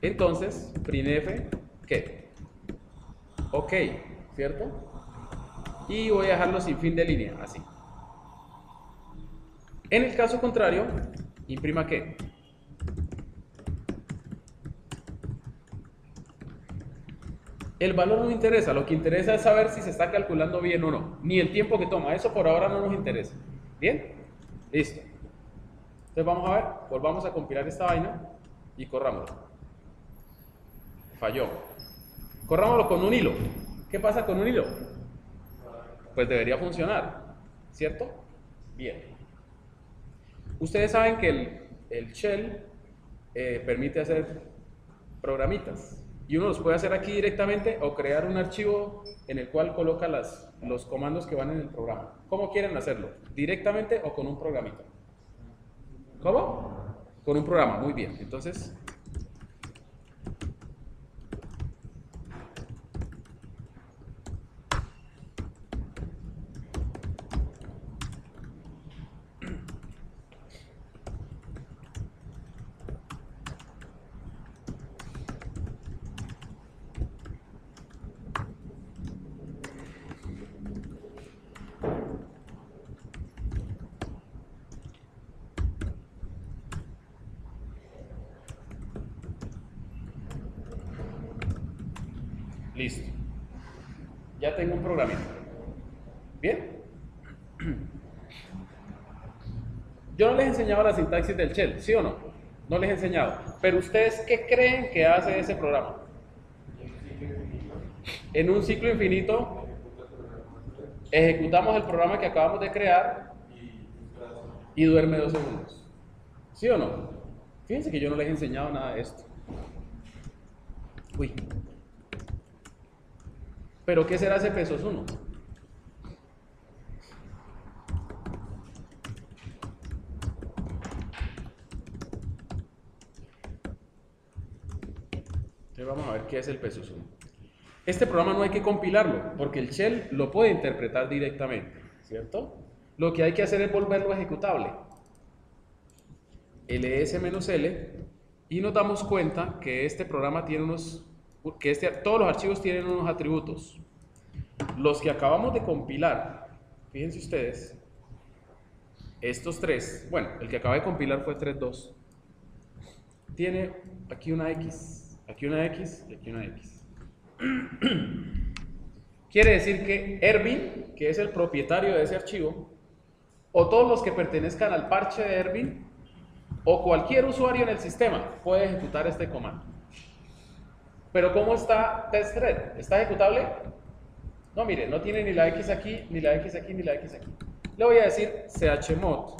entonces printf ¿qué? OK, ¿cierto? Y voy a dejarlo sin fin de línea, así. En el caso contrario, imprima ¿qué? El valor no interesa, lo que interesa es saber si se está calculando bien o no, ni el tiempo que toma, eso por ahora no nos interesa. ¿Bien? Listo. Entonces vamos a ver, volvamos a compilar esta vaina y corrámoslo. Falló. Corrámoslo con un hilo. ¿Qué pasa con un hilo? Pues debería funcionar, ¿cierto? Bien. Ustedes saben que el shell permite hacer programitas y uno los puede hacer aquí directamente o crear un archivo en el cual coloca los comandos que van en el programa. ¿Cómo quieren hacerlo? ¿Directamente o con un programita? ¿Cómo? Con un programa, muy bien. Entonces, listo. Ya tengo un programita. ¿Bien? Yo no les he enseñado la sintaxis del shell, ¿sí o no? No les he enseñado. Pero ustedes, ¿qué creen que hace ese programa? En un ciclo infinito, ejecutamos el programa que acabamos de crear y duerme 2 segundos. ¿Sí o no? Fíjense que yo no les he enseñado nada de esto. Uy. ¿Pero qué será ese pesos 1? Entonces vamos a ver qué es el pesos 1. Este programa no hay que compilarlo, porque el shell lo puede interpretar directamente, ¿cierto? Lo que hay que hacer es volverlo ejecutable. ls-l, y nos damos cuenta que este programa tiene todos los archivos tienen unos atributos. Los que acabamos de compilar, fíjense ustedes, estos 3, bueno, el que acaba de compilar fue 3.2, tiene aquí una X, aquí una X y aquí una X. Quiere decir que Erwin, que es el propietario de ese archivo, o todos los que pertenezcan al parche de Erwin, o cualquier usuario en el sistema puede ejecutar este comando. Pero ¿cómo está testthread? ¿Está ejecutable? No, mire, no tiene ni la X aquí, ni la X aquí, ni la X aquí. Le voy a decir chmod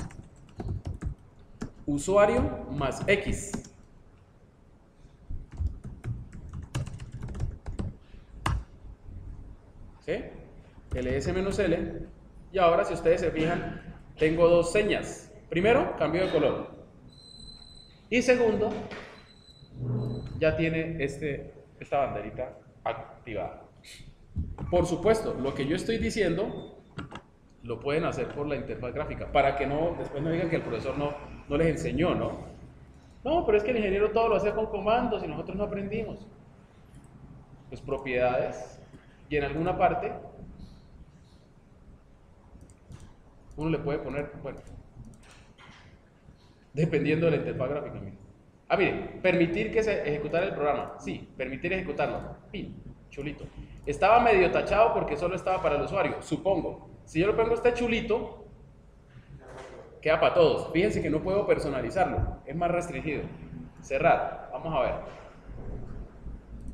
usuario más X. ¿sí? ls-l, y ahora si ustedes se fijan, tengo dos señas. Primero, cambio de color. Y segundo, ya tiene esta banderita activada. Por supuesto, lo que yo estoy diciendo lo pueden hacer por la interfaz gráfica, para que después no digan que el profesor no les enseñó, ¿no? No, pero es que el ingeniero todo lo hace con comandos y nosotros no aprendimos. Pues propiedades, y en alguna parte uno le puede poner, bueno, dependiendo de la interfaz gráfica. Mire, permitir que se ejecutara el programa. Sí, permitir ejecutarlo. Pin, chulito. Estaba medio tachado porque solo estaba para el usuario, supongo. Si yo le pongo este chulito, queda para todos. Fíjense que no puedo personalizarlo, es más restringido. Cerrar, vamos a ver.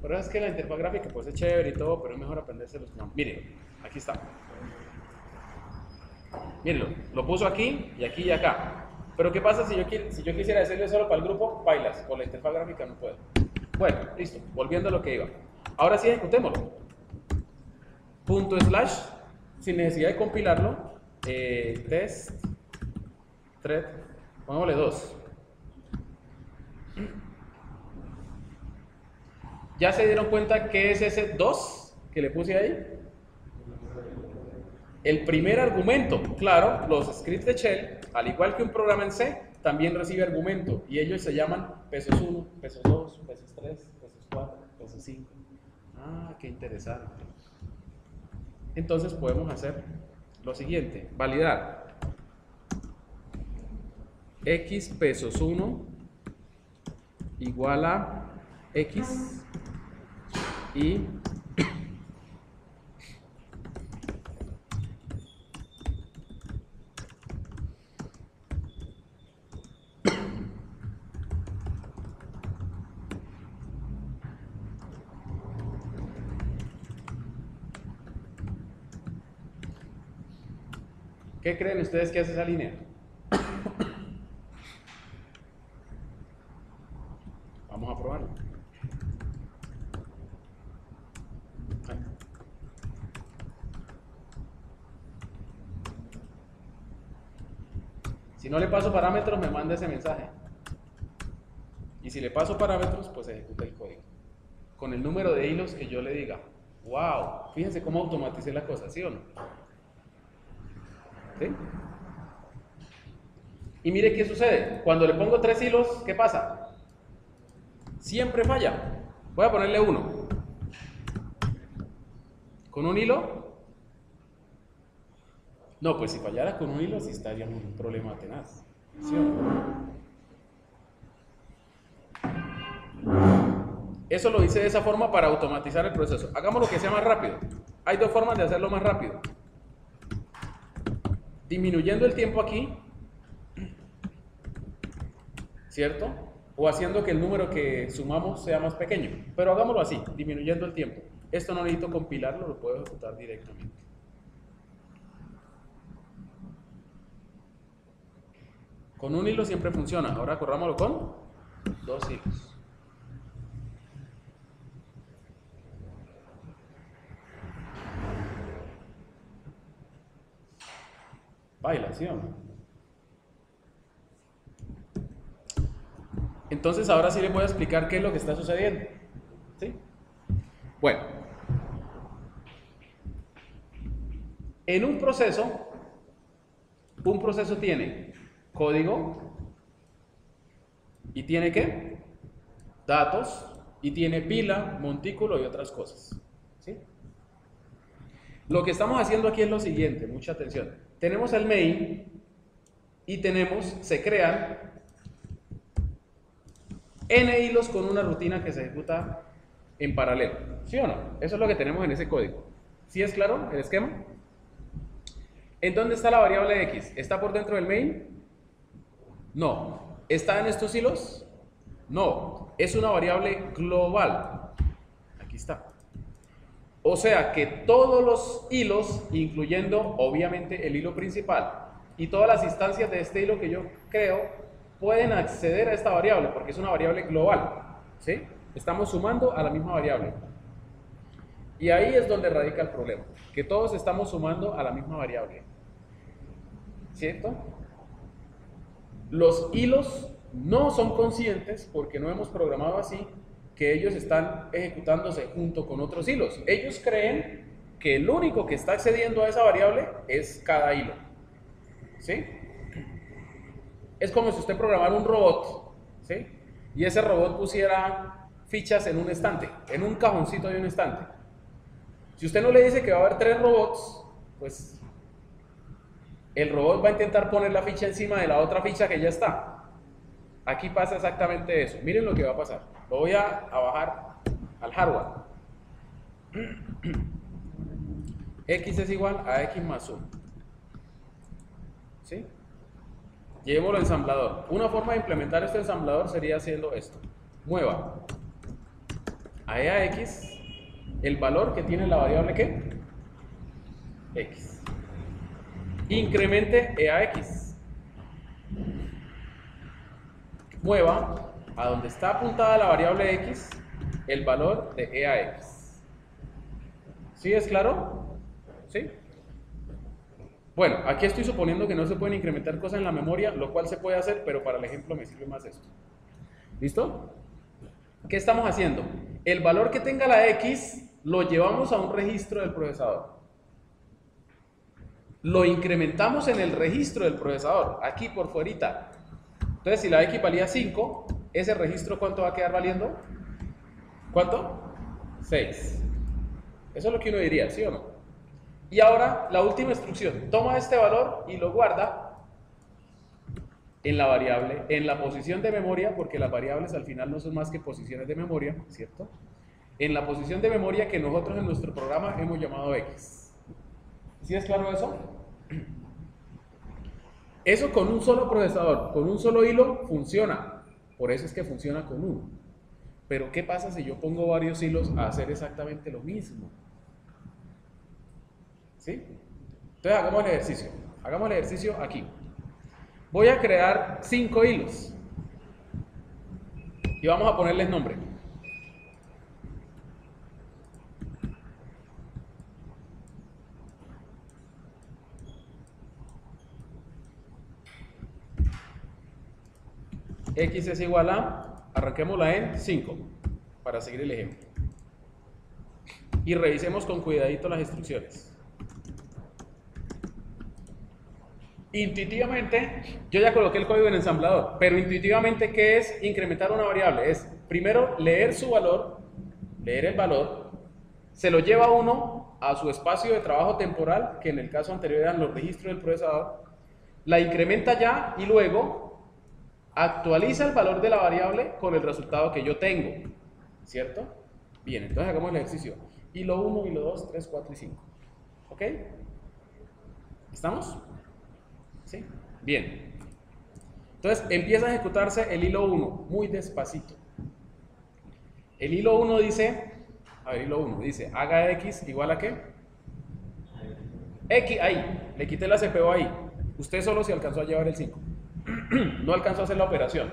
Pero es que la interfaz gráfica pues es chévere y todo, pero es mejor aprenderse los comandos. Miren, aquí está. Mírenlo, lo puso aquí y acá. Pero ¿qué pasa si yo quisiera decirle solo para el grupo? Bailas, con la interfaz gráfica no puedo. Bueno, listo, volviendo a lo que iba. Ahora sí ejecutémoslo. // sin necesidad de compilarlo. Test, thread, pongámosle 2. ¿Ya se dieron cuenta qué es ese 2 que le puse ahí? El primer argumento. Claro, los scripts de shell, al igual que un programa en C, también recibe argumento, y ellos se llaman pesos 1, pesos 2, pesos 3, pesos 4, pesos 5. Ah, qué interesante. Entonces podemos hacer lo siguiente, validar x pesos 1 igual a x y ¿qué creen ustedes que hace esa línea? Vamos a probarlo. Si no le paso parámetros, me manda ese mensaje. Y si le paso parámetros, pues ejecuta el código. Con el número de hilos que yo le diga. ¡Wow! Fíjense cómo automaticé la cosa, ¿sí o no? ¿Sí? Y mire qué sucede. Cuando le pongo 3 hilos, ¿qué pasa? Siempre falla. Voy a ponerle 1. ¿Con un hilo? No, pues si fallara con un hilo, sí estaría en un problema tenaz. ¿Sí o no? Eso lo hice de esa forma para automatizar el proceso. Hagámoslo que sea más rápido. Hay dos formas de hacerlo más rápido. Disminuyendo el tiempo aquí, ¿cierto? O haciendo que el número que sumamos sea más pequeño. Pero hagámoslo así, disminuyendo el tiempo. Esto no necesito compilarlo, lo puedo ejecutar directamente. Con un hilo siempre funciona. Ahora corrámoslo con 2 hilos. Bailación. Entonces ahora sí les voy a explicar qué es lo que está sucediendo. ¿Sí? Bueno, en un proceso tiene código y tiene ¿qué? Datos y tiene pila, montículo y otras cosas. ¿Sí? Lo que estamos haciendo aquí es lo siguiente, mucha atención. Tenemos el main y se crean n hilos con una rutina que se ejecuta en paralelo. ¿Sí o no? Eso es lo que tenemos en ese código. ¿Sí es claro el esquema? ¿En dónde está la variable x? ¿Está por dentro del main? No. ¿Está en estos hilos? No. Es una variable global. Aquí está. O sea que todos los hilos, incluyendo obviamente el hilo principal y todas las instancias de este hilo que yo creo, pueden acceder a esta variable porque es una variable global. ¿Sí? Estamos sumando a la misma variable. Y ahí es donde radica el problema, que todos estamos sumando a la misma variable, ¿cierto? Los hilos no son conscientes, porque no hemos programado así, que ellos están ejecutándose junto con otros hilos. Ellos creen que el único que está accediendo a esa variable es cada hilo, ¿sí? Es como si usted programara un robot, ¿sí? Y ese robot pusiera fichas en un estante, en un cajoncito de un estante. Si usted no le dice que va a haber 3 robots, pues el robot va a intentar poner la ficha encima de la otra ficha que ya está. Aquí pasa exactamente eso. Miren lo que va a pasar. Lo voy a bajar al hardware. X es igual a X más 1. ¿Sí? Llevémoslo al ensamblador. Una forma de implementar este ensamblador sería haciendo esto. Mueva a E a X el valor que tiene la variable ¿qué? X. Incremente E a X. Mueva a donde está apuntada la variable X el valor de E a X. ¿Sí es claro? ¿Sí? Bueno, aquí estoy suponiendo que no se pueden incrementar cosas en la memoria, lo cual se puede hacer, pero para el ejemplo me sirve más esto. ¿Listo? ¿Qué estamos haciendo? El valor que tenga la X lo llevamos a un registro del procesador. Lo incrementamos en el registro del procesador, aquí por fuerita. Entonces, si la X valía 5, ese registro ¿cuánto va a quedar valiendo? ¿Cuánto? 6. Eso es lo que uno diría, ¿sí o no? Y ahora, la última instrucción, toma este valor y lo guarda en la variable, en la posición de memoria, porque las variables al final no son más que posiciones de memoria, ¿cierto? En la posición de memoria que nosotros en nuestro programa hemos llamado X. ¿Sí es claro eso? Eso con un solo procesador, con un solo hilo, funciona. Por eso es que funciona con uno. Pero ¿qué pasa si yo pongo varios hilos a hacer exactamente lo mismo? ¿Sí? Entonces hagamos el ejercicio. Hagamos el ejercicio aquí. Voy a crear 5 hilos. Y vamos a ponerles nombre. X es igual a, arranquémosla en 5, para seguir el ejemplo. Y revisemos con cuidadito las instrucciones. Intuitivamente, yo ya coloqué el código en el ensamblador, pero intuitivamente, ¿qué es incrementar una variable? Es primero leer su valor, leer el valor, se lo lleva uno a su espacio de trabajo temporal, que en el caso anterior eran los registros del procesador, la incrementa ya y luego actualiza el valor de la variable con el resultado que yo tengo, ¿cierto? Bien, entonces hagamos el ejercicio. Hilo 1, hilo 2, 3, 4 y 5. ¿Ok? ¿Estamos? ¿Sí? Bien. Entonces empieza a ejecutarse el hilo 1, muy despacito. El hilo 1 dice, a ver, hilo 1 dice, haga X igual a ¿qué? X, ahí, le quité la CPU ahí. Usted solo se alcanzó a llevar el 5. No alcanzó a hacer la operación.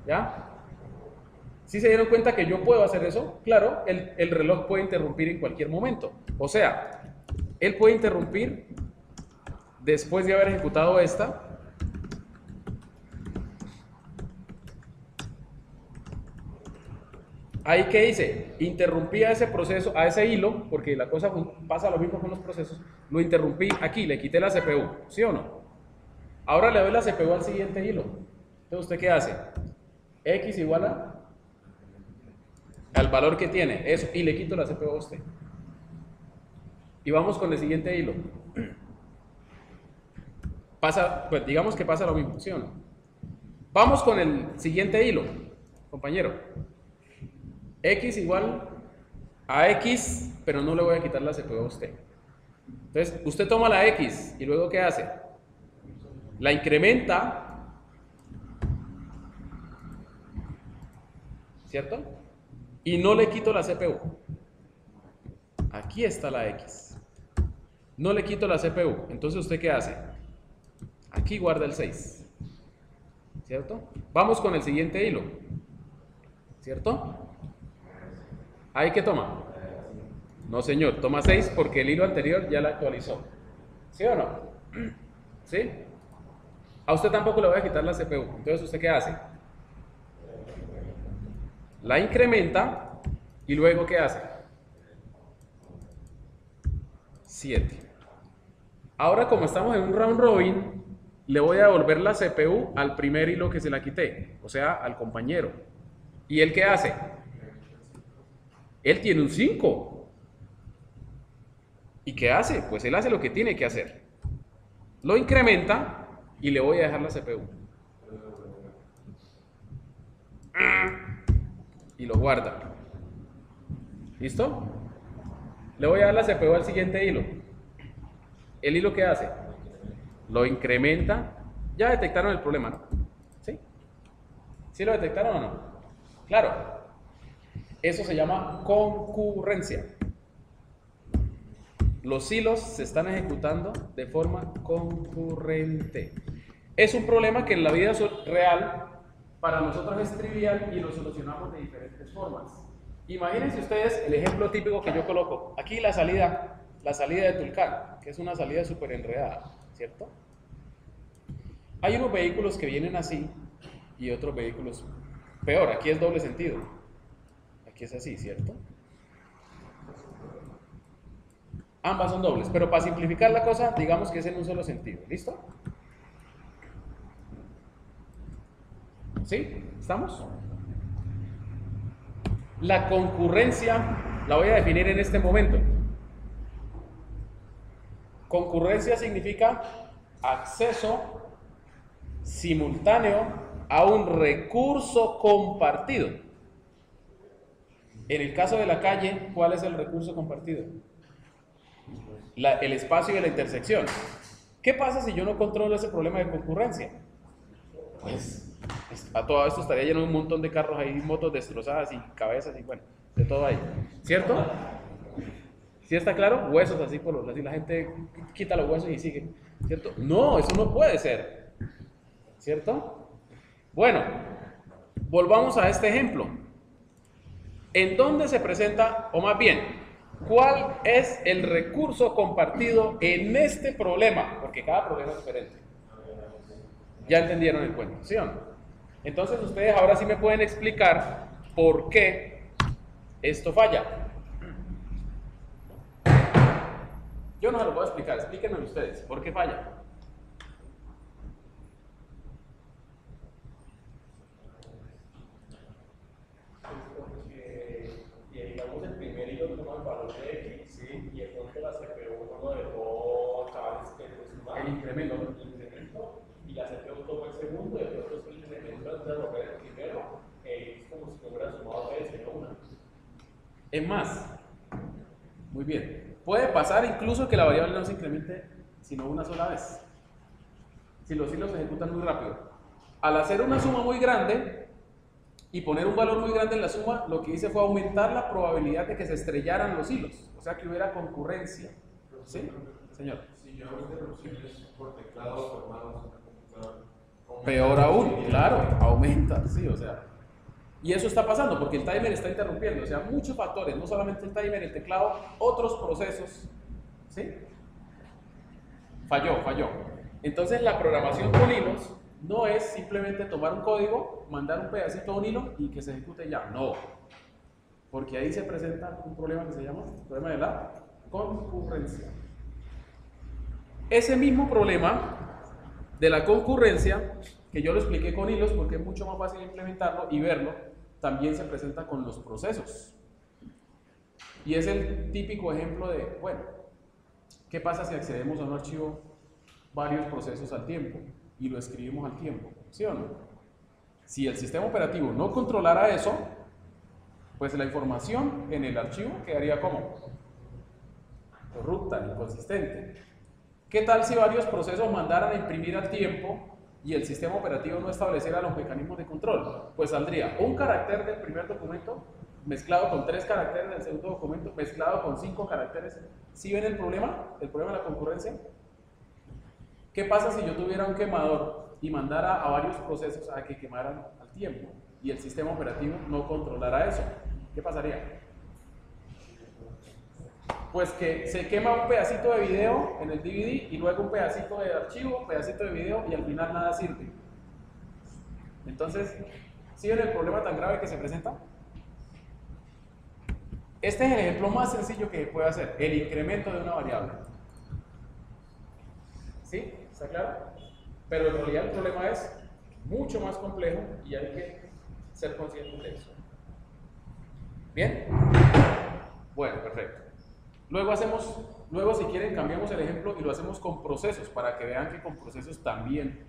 ¿Ya? ¿Sí se dieron cuenta que yo puedo hacer eso? Claro, el reloj puede interrumpir en cualquier momento. O sea, él puede interrumpir después de haber ejecutado esta. Ahí, ¿qué hice? Interrumpí a ese proceso, a ese hilo, porque la cosa pasa lo mismo con los procesos. Lo interrumpí aquí, le quité la CPU, ¿sí o no? Ahora le doy la CPU al siguiente hilo. Entonces, ¿usted qué hace? X igual al valor que tiene, eso, y le quito la CPU a usted. Y vamos con el siguiente hilo. Pasa, pues digamos que pasa lo mismo, ¿sí o no? Vamos con el siguiente hilo, compañero. X igual a X, pero no le voy a quitar la CPU a usted. Entonces, usted toma la X y luego ¿qué hace? La incrementa, ¿cierto? Y no le quito la CPU. Aquí está la X. No le quito la CPU. Entonces, ¿usted qué hace? Aquí guarda el 6. ¿Cierto? Vamos con el siguiente hilo. ¿Cierto? ¿Ahí qué toma? No, señor, toma 6 porque el hilo anterior ya la actualizó. ¿Sí o no? ¿Sí? A usted tampoco le voy a quitar la CPU. Entonces, ¿usted qué hace? La incrementa y luego ¿qué hace? 7. Ahora, como estamos en un round robin, le voy a devolver la CPU al primer hilo que se la quité, o sea, al compañero. ¿Y él qué hace? Él tiene un 5. ¿Y qué hace? Pues él hace lo que tiene que hacer. Lo incrementa y le voy a dejar la CPU. Y lo guarda. ¿Listo? Le voy a dar la CPU al siguiente hilo. ¿El hilo qué hace? Lo incrementa. Ya detectaron el problema, ¿no? ¿Sí? ¿Sí lo detectaron o no? Claro. Eso se llama concurrencia. Los hilos se están ejecutando de forma concurrente. Es un problema que en la vida real para nosotros es trivial y lo solucionamos de diferentes formas. Imagínense ustedes el ejemplo típico que yo coloco. Aquí la salida de Tulcán, que es una salida súper enredada, ¿cierto? Hay unos vehículos que vienen así y otros vehículos peor. Aquí es doble sentido. Aquí es así, ¿cierto? Ambas son dobles, pero para simplificar la cosa, digamos que es en un solo sentido. ¿Listo? ¿Sí? ¿Estamos? La concurrencia la voy a definir en este momento. Concurrencia significa acceso simultáneo a un recurso compartido. En el caso de la calle, ¿cuál es el recurso compartido? El espacio de la intersección. ¿Qué pasa si yo no controlo ese problema de concurrencia? Pues a todo esto estaría lleno de un montón de carros ahí, motos destrozadas y cabezas y bueno, de todo ahí, ¿cierto? ¿Sí está claro? Huesos así, así la gente quita los huesos y sigue, ¿cierto? No, eso no puede ser, ¿cierto? Bueno, volvamos a este ejemplo. ¿En dónde se presenta, o más bien, cuál es el recurso compartido en este problema? Porque cada problema es diferente. Ya entendieron el cuento, ¿sí o no? Entonces ustedes ahora sí me pueden explicar por qué esto falla. Yo no se lo puedo explicar, explíquenme ustedes, ¿por qué falla? Digamos el primer hilo toma el valor de X, ¿sí? Y de pronto la CPU no dejó chavales que sumar El incremento. y la CPU toma el segundo y de pronto el incremento antes de romper el primero es como si no hubiera sumado veces, no una. Es más, muy bien, puede pasar incluso que la variable no se incremente sino una sola vez. Si los hilos se ejecutan muy rápido. Al hacer una suma muy grande y poner un valor muy grande en la suma, lo que hice fue aumentar la probabilidad de que se estrellaran los hilos, o sea que hubiera concurrencia. ¿Sí? Señor. Si yo hago interrupciones por teclado o por mouse en la computadora. Peor aún, claro, aumenta, sí, o sea. Y eso está pasando porque el timer está interrumpiendo, o sea, muchos factores, no solamente el timer, el teclado, otros procesos, ¿sí? Falló. Entonces la programación con hilos no es simplemente tomar un código, mandar un pedacito a un hilo y que se ejecute ya, no. Porque ahí se presenta un problema que se llama el problema de la concurrencia. Ese mismo problema de la concurrencia, que yo lo expliqué con hilos porque es mucho más fácil implementarlo y verlo, también se presenta con los procesos. Y es el típico ejemplo de, bueno, ¿qué pasa si accedemos a un archivo varios procesos al tiempo y lo escribimos al tiempo? ¿Sí o no? Si el sistema operativo no controlara eso, pues la información en el archivo quedaría como corrupta, inconsistente. ¿Qué tal si varios procesos mandaran a imprimir al tiempo y el sistema operativo no estableciera los mecanismos de control? Pues saldría un carácter del primer documento mezclado con 3 caracteres del segundo documento, mezclado con 5 caracteres. ¿Sí ven el problema? ¿El problema de la concurrencia? ¿Qué pasa si yo tuviera un quemador y mandara a varios procesos a que quemaran al tiempo y el sistema operativo no controlara eso? ¿Qué pasaría? Pues que se quema un pedacito de video en el DVD y luego un pedacito de archivo, un pedacito de video y al final nada sirve. Entonces, ¿sí ven el problema tan grave que se presenta? Este es el ejemplo más sencillo que se puede hacer, el incremento de una variable. ¿Sí? ¿Está claro? Pero en realidad el problema es mucho más complejo y hay que ser conscientes de eso. ¿Bien? Bueno, perfecto. Luego si quieren cambiamos el ejemplo y lo hacemos con procesos para que vean que con procesos también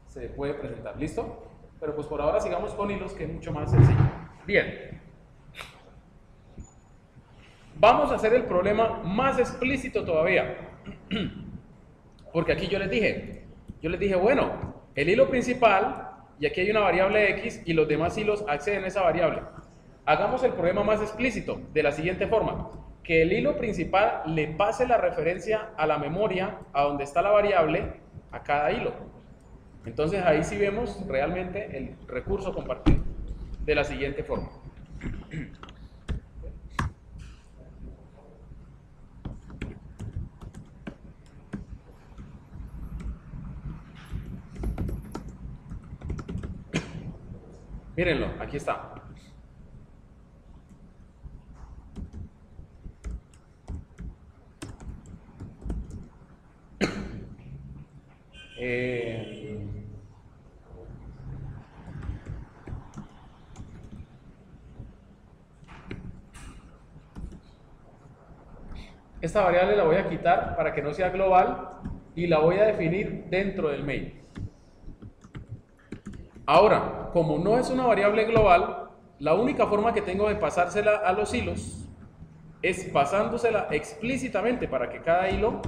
se puede presentar. ¿Listo? Pero pues por ahora sigamos con hilos, que es mucho más sencillo. Bien. Vamos a hacer el problema más explícito todavía. Porque aquí yo les dije, bueno, el hilo principal, y aquí hay una variable X, y los demás hilos acceden a esa variable. Hagamos el problema más explícito, de la siguiente forma: que el hilo principal le pase la referencia a la memoria, a donde está la variable, a cada hilo. Entonces ahí sí vemos realmente el recurso compartido, de la siguiente forma. Mírenlo, aquí está. Esta variable la voy a quitar para que no sea global y la voy a definir dentro del main. Ahora, como no es una variable global, la única forma que tengo de pasársela a los hilos es pasándosela explícitamente para que cada hilo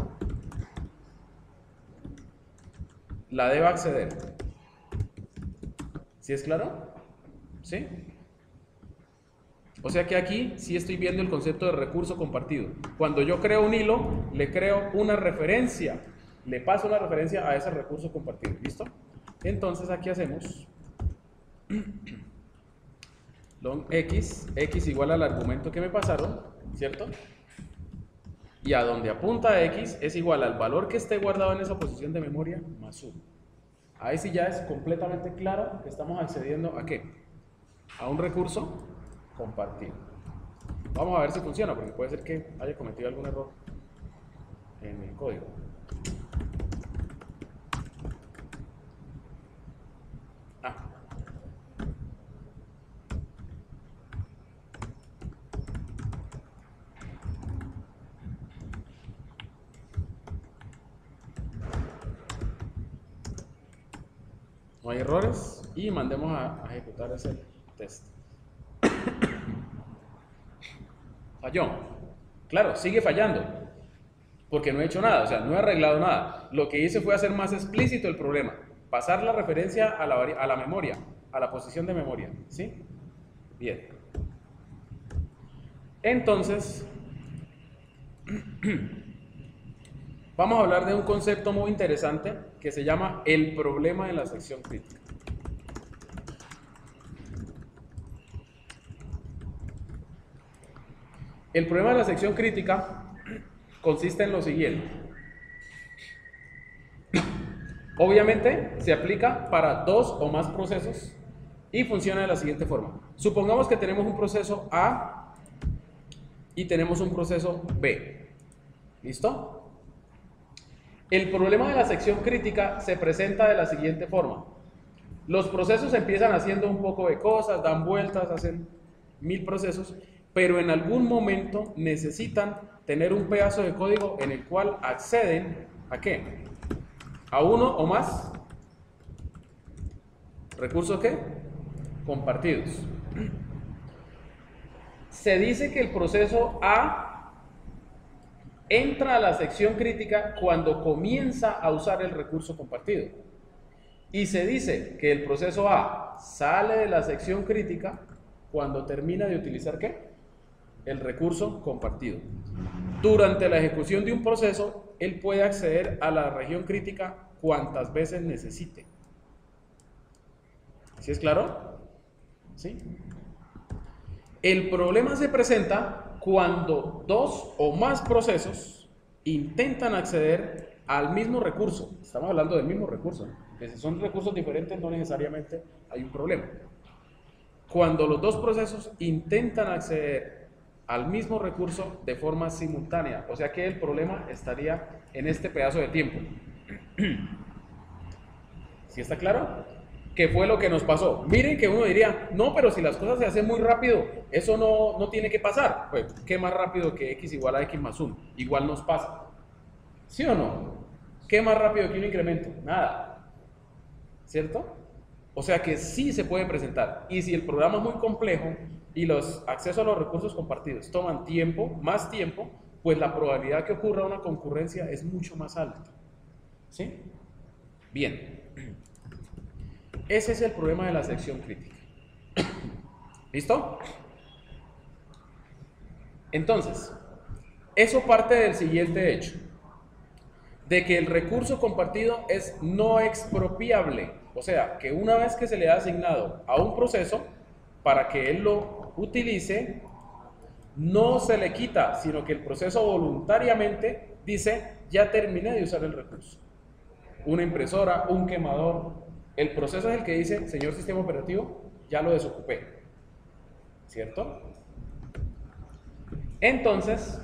la deba acceder. ¿Sí es claro? ¿Sí? O sea que aquí sí estoy viendo el concepto de recurso compartido. Cuando yo creo un hilo, le creo una referencia, le paso una referencia a ese recurso compartido. ¿Listo? Entonces aquí hacemos long x igual al argumento que me pasaron, ¿cierto? Y a donde apunta x es igual al valor que esté guardado en esa posición de memoria más 1. Ahí sí ya es completamente claro que estamos accediendo a ¿qué? A un recurso compartido. Vamos a ver si funciona, porque puede ser que haya cometido algún error en el código. No hay errores y mandemos a ejecutar ese test. Falló. Claro, sigue fallando porque no he hecho nada, o sea, no he arreglado nada. Lo que hice fue hacer más explícito el problema, pasar la referencia a la memoria, a la posición de memoria. ¿Sí? Bien. Entonces, vamos a hablar de un concepto muy interesante que se llama el problema de la sección crítica. El problema de la sección crítica consiste en lo siguiente. Obviamente se aplica para dos o más procesos y funciona de la siguiente forma. Supongamos que tenemos un proceso A y tenemos un proceso B. ¿Listo? El problema de la sección crítica se presenta de la siguiente forma. Los procesos empiezan haciendo un poco de cosas, dan vueltas, hacen 1000 procesos, pero en algún momento necesitan tener un pedazo de código en el cual acceden ¿a qué? A uno o más recursos ¿qué? Compartidos. Se dice que el proceso A entra a la sección crítica cuando comienza a usar el recurso compartido. Y se dice que el proceso A sale de la sección crítica cuando termina de utilizar ¿qué? El recurso compartido. Durante la ejecución de un proceso, él puede acceder a la región crítica cuantas veces necesite. ¿Sí es claro? ¿Sí? El problema se presenta cuando dos o más procesos intentan acceder al mismo recurso. Estamos hablando del mismo recurso, ¿no? Que si son recursos diferentes no necesariamente hay un problema. Cuando los dos procesos intentan acceder al mismo recurso de forma simultánea, o sea que el problema estaría en este pedazo de tiempo. ¿Sí está claro? ¿Qué fue lo que nos pasó? Miren que uno diría, no, pero si las cosas se hacen muy rápido, eso no tiene que pasar. Pues, ¿qué más rápido que x igual a x más 1? Igual nos pasa. ¿Sí o no? ¿Qué más rápido que un incremento? Nada. ¿Cierto? O sea que sí se puede presentar. Y si el programa es muy complejo y los accesos a los recursos compartidos toman tiempo, más tiempo, pues la probabilidad que ocurra una concurrencia es mucho más alta. ¿Sí? Bien. Ese es el problema de la sección crítica. ¿Listo? Entonces, eso parte del siguiente hecho, de que el recurso compartido es no expropiable. O sea, que una vez que se le ha asignado a un proceso para que él lo utilice, no se le quita, sino que el proceso voluntariamente dice, ya terminé de usar el recurso. Una impresora, un quemador, el proceso es el que dice, señor sistema operativo, ya lo desocupé. ¿Cierto? Entonces,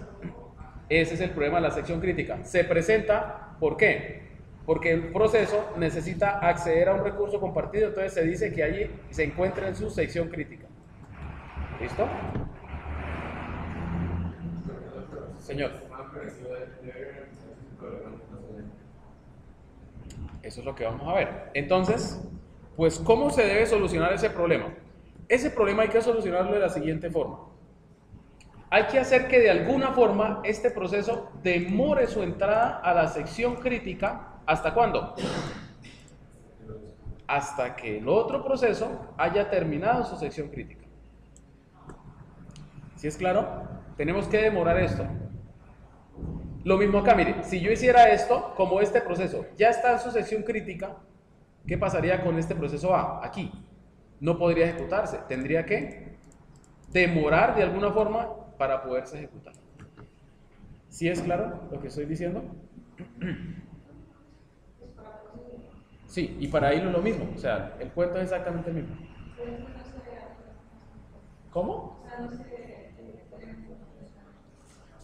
ese es el problema de la sección crítica. Se presenta, ¿por qué? Porque el proceso necesita acceder a un recurso compartido, entonces se dice que allí se encuentra en su sección crítica. ¿Listo? Señor. Eso es lo que vamos a ver. Entonces, pues, ¿cómo se debe solucionar ese problema? Ese problema hay que solucionarlo de la siguiente forma. Hay que hacer que de alguna forma este proceso demore su entrada a la sección crítica. ¿Hasta cuándo? Hasta que el otro proceso haya terminado su sección crítica. ¿Sí es claro? Tenemos que demorar esto. Lo mismo acá, mire, si yo hiciera esto, como este proceso ya está en su sección crítica, ¿qué pasaría con este proceso A? Aquí. No podría ejecutarse, tendría que demorar de alguna forma para poderse ejecutar. ¿Sí es claro lo que estoy diciendo? Sí, y para Hilo lo mismo, o sea, el cuento es exactamente el mismo. ¿Cómo?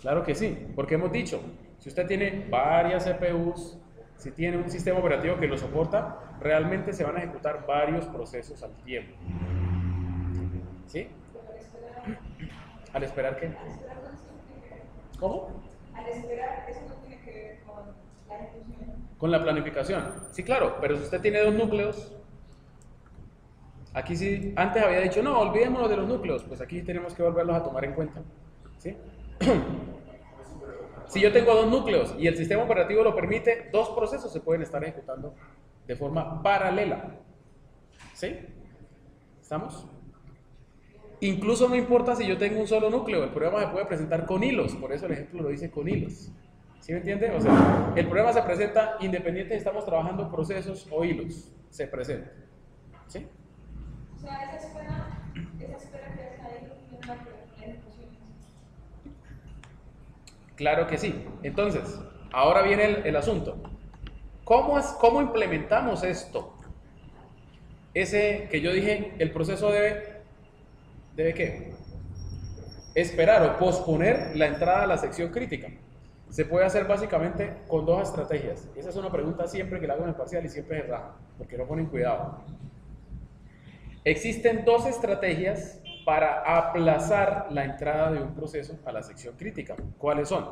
Claro que sí, porque hemos dicho, si usted tiene varias CPUs, si tiene un sistema operativo que lo soporta, realmente se van a ejecutar varios procesos al tiempo. ¿Sí? ¿Al esperar qué? ¿Cómo? Al esperar, eso no tiene que ver con la ejecución. Con la planificación. Sí, claro, pero si usted tiene dos núcleos, aquí sí, antes había dicho, no, olvidémonos de los núcleos, pues aquí tenemos que volverlos a tomar en cuenta. ¿Sí? Si yo tengo dos núcleos y el sistema operativo lo permite, dos procesos se pueden estar ejecutando de forma paralela. ¿Sí? ¿Estamos? Incluso no importa si yo tengo un solo núcleo, el problema se puede presentar con hilos, por eso el ejemplo lo dice con hilos. ¿Sí me entiende? O sea, el problema se presenta independiente si estamos trabajando procesos o hilos, se presenta. ¿Sí? O sea, esa espera que está ahí no tiene nada que ver con la ejecución. Claro que sí. Entonces, ahora viene el asunto. ¿Cómo implementamos esto? Ese que yo dije, el proceso ¿debe qué? Esperar o posponer la entrada a la sección crítica. Se puede hacer básicamente con dos estrategias. Esa es una pregunta siempre que la hago en el parcial y siempre es errada, porque no ponen cuidado. Existen dos estrategias para aplazar la entrada de un proceso a la sección crítica. ¿Cuáles son?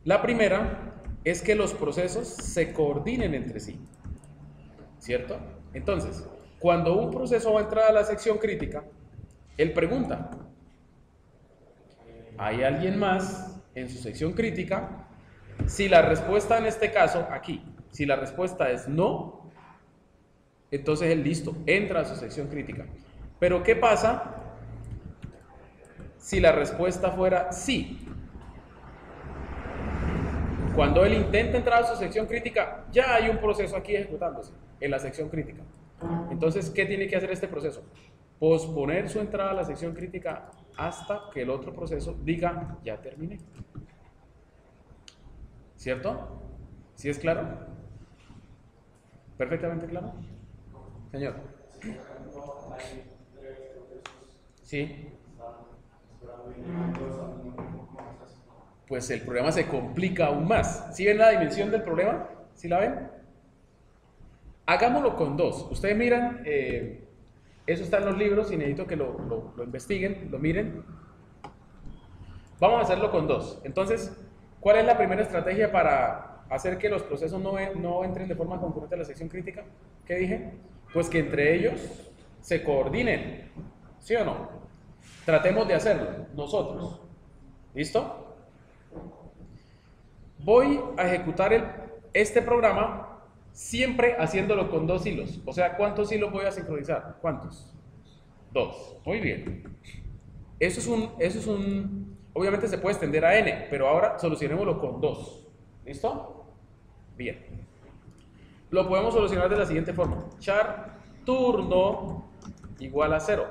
La primera es que los procesos se coordinen entre sí. ¿Cierto? Entonces, cuando un proceso va a entrar a la sección crítica, él pregunta, ¿hay alguien más en su sección crítica? Si la respuesta en este caso, aquí, si la respuesta es no, entonces él listo, entra a su sección crítica. Pero ¿qué pasa si la respuesta fuera sí? Cuando él intenta entrar a su sección crítica, ya hay un proceso aquí ejecutándose en la sección crítica. Entonces, ¿qué tiene que hacer este proceso? posponer su entrada a la sección crítica hasta que el otro proceso diga ya terminé. ¿Cierto? ¿Sí es claro? ¿Perfectamente claro? Señor. Sí. Pues el problema se complica aún más. ¿Sí ven la dimensión del problema? ¿Sí la ven? Hagámoslo con dos. Ustedes miran, eso está en los libros y necesito que lo investiguen, lo miren. Vamos a hacerlo con dos. Entonces, ¿cuál es la primera estrategia para hacer que los procesos no entren de forma concurrente a la sección crítica? ¿Qué dije? Pues que entre ellos se coordinen. ¿Sí o no? Tratemos de hacerlo nosotros. ¿Listo? Voy a ejecutar este programa siempre haciéndolo con dos hilos. O sea, ¿cuántos hilos voy a sincronizar? ¿Cuántos? Dos. Muy bien. Eso es un... Obviamente se puede extender a n, pero ahora solucionémoslo con dos. ¿Listo? Bien. Lo podemos solucionar de la siguiente forma. Char turno igual a 0.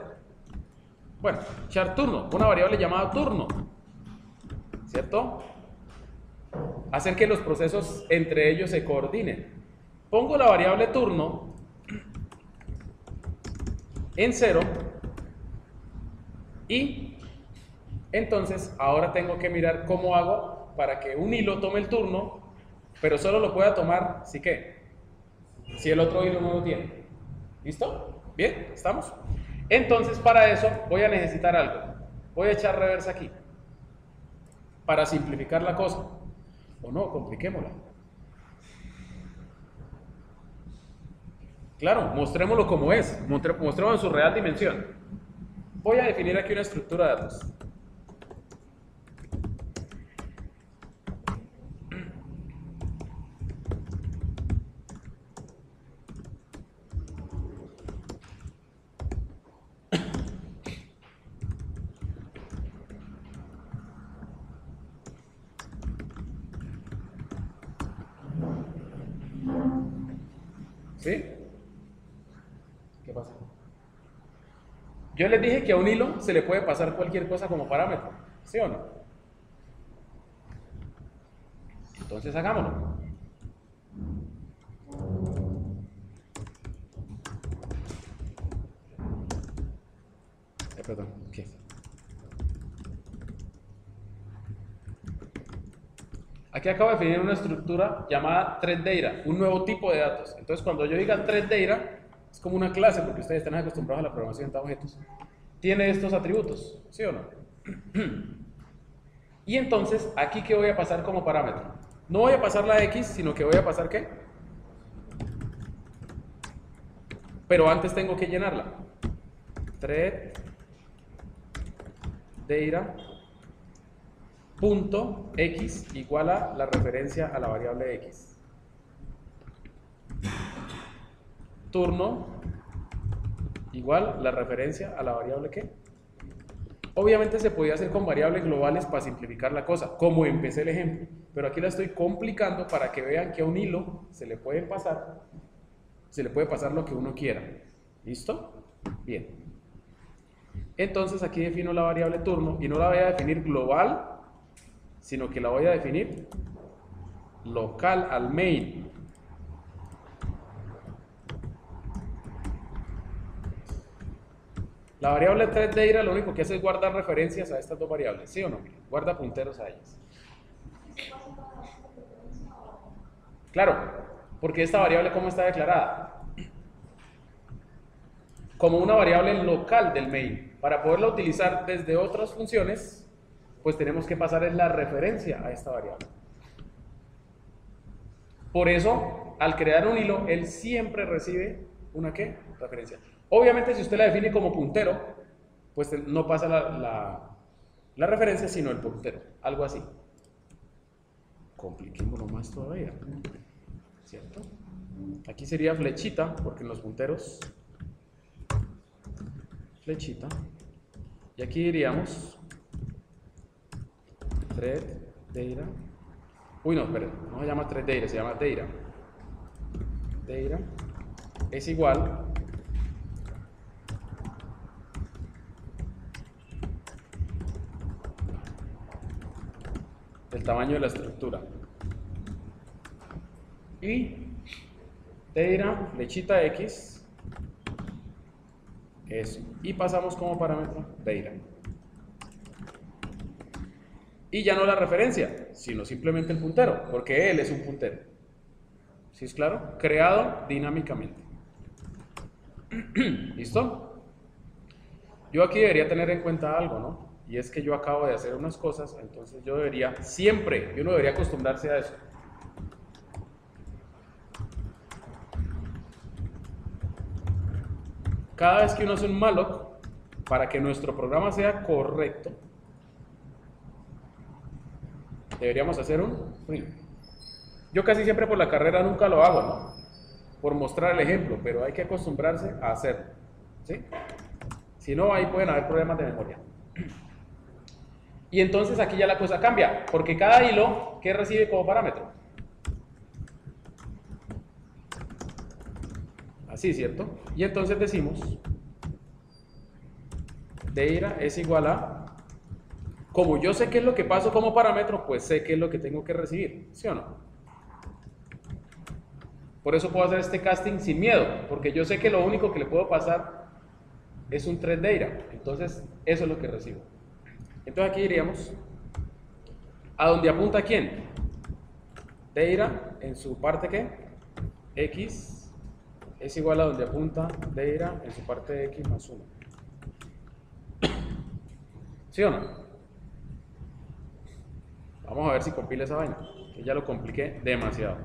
Bueno, char turno, una variable llamada turno. ¿Cierto? Hacer que los procesos entre ellos se coordinen. Pongo la variable turno en 0 y entonces ahora tengo que mirar cómo hago para que un hilo tome el turno, pero solo lo pueda tomar si el otro hilo no lo tiene. ¿Listo? ¿Bien? ¿Estamos? Entonces para eso voy a necesitar algo. Voy a echar reversa aquí para simplificar la cosa. O no, compliquémosla. Claro, mostrémoslo como es, mostrémoslo en su real dimensión. Voy a definir aquí una estructura de datos. ¿Sí? ¿Qué pasa? Yo les dije que a un hilo se le puede pasar cualquier cosa como parámetro, ¿sí o no? Entonces hagámoslo. Perdón, ¿qué? Aquí acabo de definir una estructura llamada thread-data, un nuevo tipo de datos. Entonces, cuando yo diga thread-data, es como una clase, porque ustedes están acostumbrados a la programación de objetos. Tiene estos atributos, ¿sí o no? Y entonces, aquí, ¿qué voy a pasar como parámetro? No voy a pasar la X, sino que voy a pasar ¿qué? Pero antes tengo que llenarla. thread-data punto x igual a la referencia a la variable x. Turno igual la referencia a la variable ¿qué? Obviamente se podía hacer con variables globales para simplificar la cosa, como empecé el ejemplo, pero aquí la estoy complicando para que vean que a un hilo se le puede pasar lo que uno quiera. ¿Listo? Bien. Entonces aquí defino la variable turno y no la voy a definir global, sino que la voy a definir local al main. La variable thread-data lo único que hace es guardar referencias a estas dos variables, ¿sí o no? Guarda punteros a ellas. Claro, porque esta variable ¿cómo está declarada? Como una variable local del main. Para poderla utilizar desde otras funciones, pues tenemos que pasar en la referencia a esta variable. Por eso, al crear un hilo, él siempre recibe una ¿qué? Referencia. Obviamente, si usted la define como puntero, pues no pasa la referencia, sino el puntero. Algo así. Compliquémoslo más todavía. ¿Cierto? Aquí sería flechita, porque en los punteros... Flechita. Y aquí diríamos... thread-data. Uy, no, espera, no se llama thread-data, se llama data. Data es igual del tamaño de la estructura. Y Deira, flechita X, eso. Y pasamos como parámetro Deira. Y ya no la referencia, sino simplemente el puntero, porque él es un puntero. ¿Sí es claro? Creado dinámicamente. ¿Listo? Yo aquí debería tener en cuenta algo, ¿no? Y es que yo acabo de hacer unas cosas, entonces yo debería, siempre, uno debería acostumbrarse a eso. Cada vez que uno hace un malloc, para que nuestro programa sea correcto, deberíamos hacer un free. Yo casi siempre por la carrera nunca lo hago, ¿no? Por mostrar el ejemplo, pero hay que acostumbrarse a hacerlo, ¿sí? Si no, ahí pueden haber problemas de memoria. Y entonces aquí ya la cosa cambia, porque cada hilo, ¿qué recibe como parámetro? Así, ¿cierto? Y entonces decimos, Deira es igual a, como yo sé qué es lo que paso como parámetro, pues sé qué es lo que tengo que recibir, ¿sí o no? Por eso puedo hacer este casting sin miedo, porque yo sé que lo único que le puedo pasar es un thread Deira, entonces eso es lo que recibo. Entonces aquí diríamos, ¿a dónde apunta quién? Deira en su parte ¿qué? X es igual a donde apunta Deira en su parte X más 1. ¿Sí o no? Vamos a ver si compila esa vaina, que ya lo compliqué demasiado.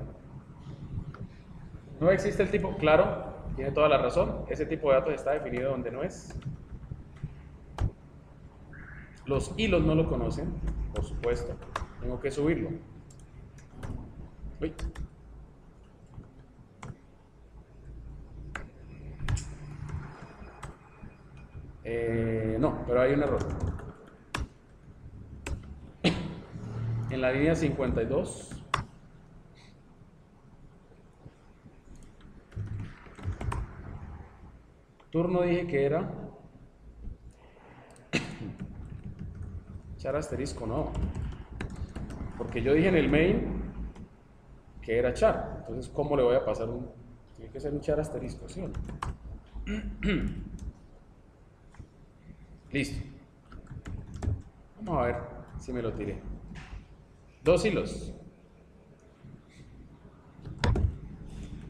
¿No existe el tipo? Claro, tiene toda la razón. Ese tipo de datos está definido donde no es. Los hilos no lo conocen, por supuesto. Tengo que subirlo. Uy. No, pero hay un error. En la línea 52. Turno dije que era char asterisco, no, porque yo dije en el main que era char, entonces ¿cómo le voy a pasar un? Tiene que ser un char asterisco, ¿sí o no? Listo. Vamos a ver si me lo tiré. 2 hilos.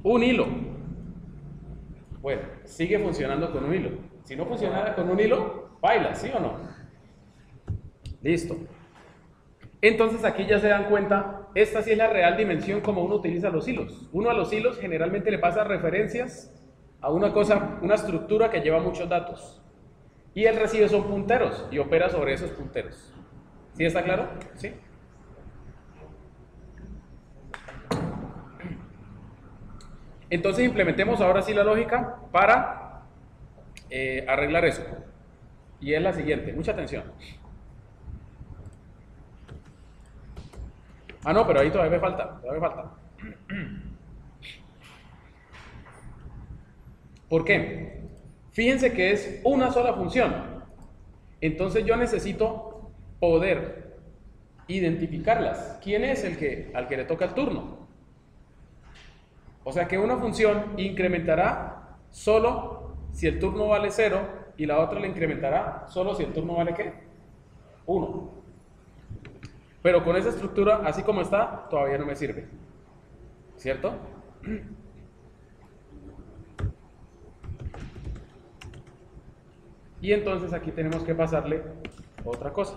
Un hilo. Bueno, sigue funcionando con un hilo. Si no funcionara con un hilo, baila, ¿sí o no? Listo. Entonces aquí ya se dan cuenta, esta sí es la real dimensión como uno utiliza los hilos. Uno a los hilos generalmente le pasa referencias a una cosa, una estructura que lleva muchos datos. Y él recibe son punteros y opera sobre esos punteros. ¿Sí está claro? ¿Sí? Entonces implementemos ahora sí la lógica para arreglar eso. Y es la siguiente, mucha atención. Ah, no, pero ahí todavía me falta, ¿Por qué? Fíjense que es una sola función. Entonces yo necesito poder identificarlas. ¿Quién es el que al que le toca el turno? O sea que una función incrementará solo si el turno vale 0 y la otra le incrementará solo si el turno vale ¿qué? 1. Pero con esa estructura, así como está, todavía no me sirve. ¿Cierto? Y entonces aquí tenemos que pasarle otra cosa.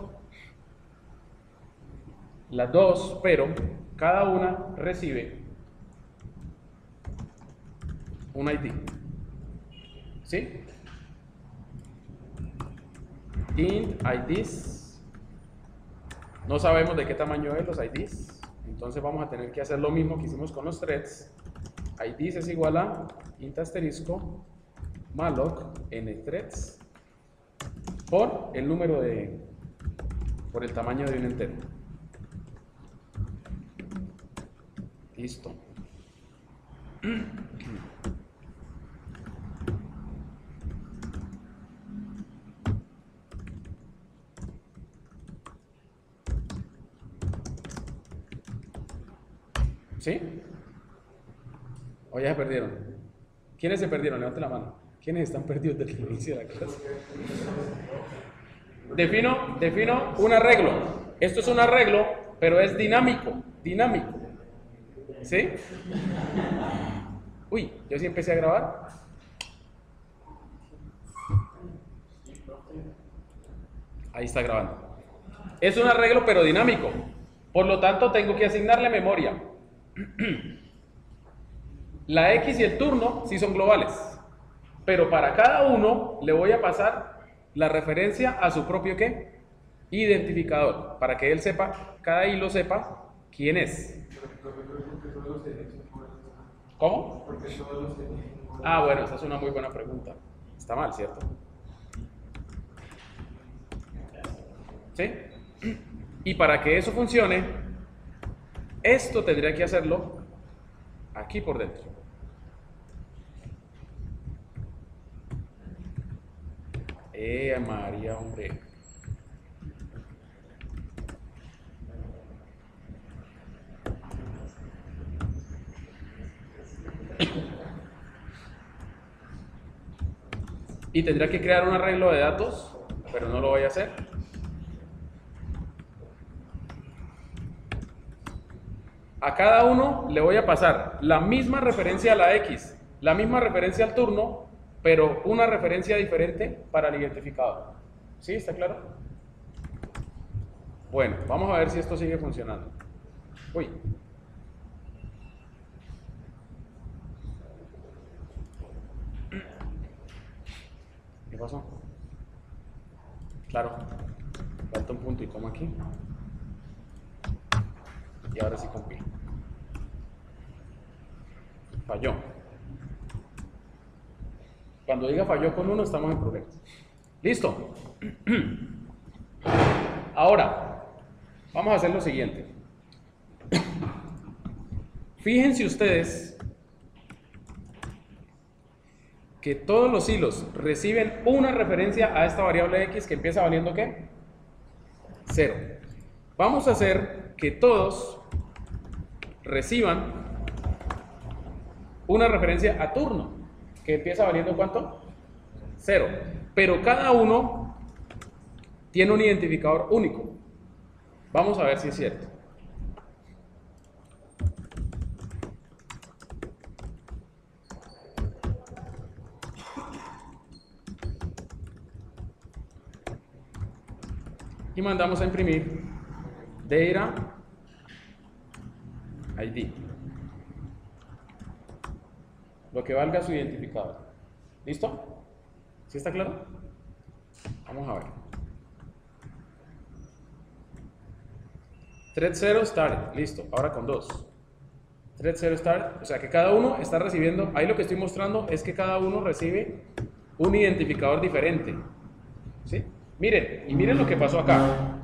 Las dos, pero cada una recibe un ID. ¿Sí? Int IDs. No sabemos de qué tamaño es los IDs. Entonces vamos a tener que hacer lo mismo que hicimos con los threads. IDs es igual a int asterisco malloc n threads por el número de, por el tamaño de un entero. Listo. ¿Sí? ¿O ya se perdieron? ¿Quiénes se perdieron? Levanten la mano. ¿Quiénes están perdidos desde el inicio de la clase? Defino un arreglo. Esto es un arreglo, pero es dinámico. ¿Sí? Uy, yo sí empecé a grabar. Ahí está grabando. Es un arreglo, pero dinámico. Por lo tanto, tengo que asignarle memoria. La X y el turno sí son globales, pero para cada uno le voy a pasar la referencia a su propio ¿qué? Identificador, para que él sepa, cada hilo sepa quién es. ¿Cómo? Ah, bueno, esa es una muy buena pregunta. Está mal, ¿cierto? ¿Sí? Y para que eso funcione, esto tendría que hacerlo aquí por dentro. María, hombre. Y tendrá que crear un arreglo de datos, pero no lo voy a hacer. A cada uno le voy a pasar la misma referencia a la X, la misma referencia al turno, pero una referencia diferente para el identificador. ¿Sí? ¿Está claro? Bueno, vamos a ver si esto sigue funcionando. Uy. ¿Qué pasó? Claro, falta un punto y coma aquí. Y ahora sí compila. Falló. Cuando diga falló con uno, estamos en problemas. ¿Listo? Ahora, vamos a hacer lo siguiente. Fíjense ustedes que todos los hilos reciben una referencia a esta variable x que empieza valiendo ¿qué? 0. Vamos a hacer que todos reciban una referencia a turno que empieza valiendo ¿cuánto? 0. Pero cada uno tiene un identificador único. Vamos a ver si es cierto. Y mandamos a imprimir data ID, lo que valga su identificador. ¿Listo? ¿Sí está claro? Vamos a ver. Thread 0 start, listo, ahora con 2. Thread 0 start, o sea que cada uno está recibiendo, ahí lo que estoy mostrando es que cada uno recibe un identificador diferente. ¿Sí? Miren, y miren lo que pasó acá.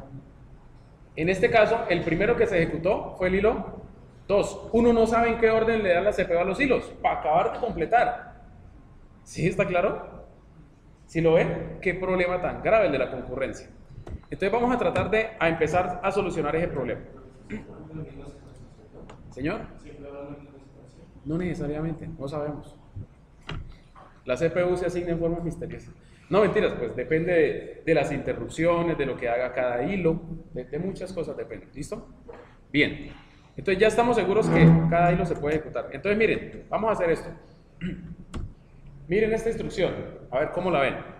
En este caso, el primero que se ejecutó fue el hilo 2. Uno no sabe en qué orden le da la CPU a los hilos, para acabar de completar. ¿Sí está claro? Si lo ven, qué problema tan grave el de la concurrencia. Entonces vamos a tratar de empezar a solucionar ese problema. ¿Señor? No necesariamente, no sabemos. La CPU se asigna en forma misteriosa. No, mentiras, pues depende de las interrupciones, de lo que haga cada hilo, de muchas cosas depende. ¿Listo? Bien. Entonces ya estamos seguros que cada hilo se puede ejecutar. Entonces miren, vamos a hacer esto. Miren esta instrucción, a ver cómo la ven.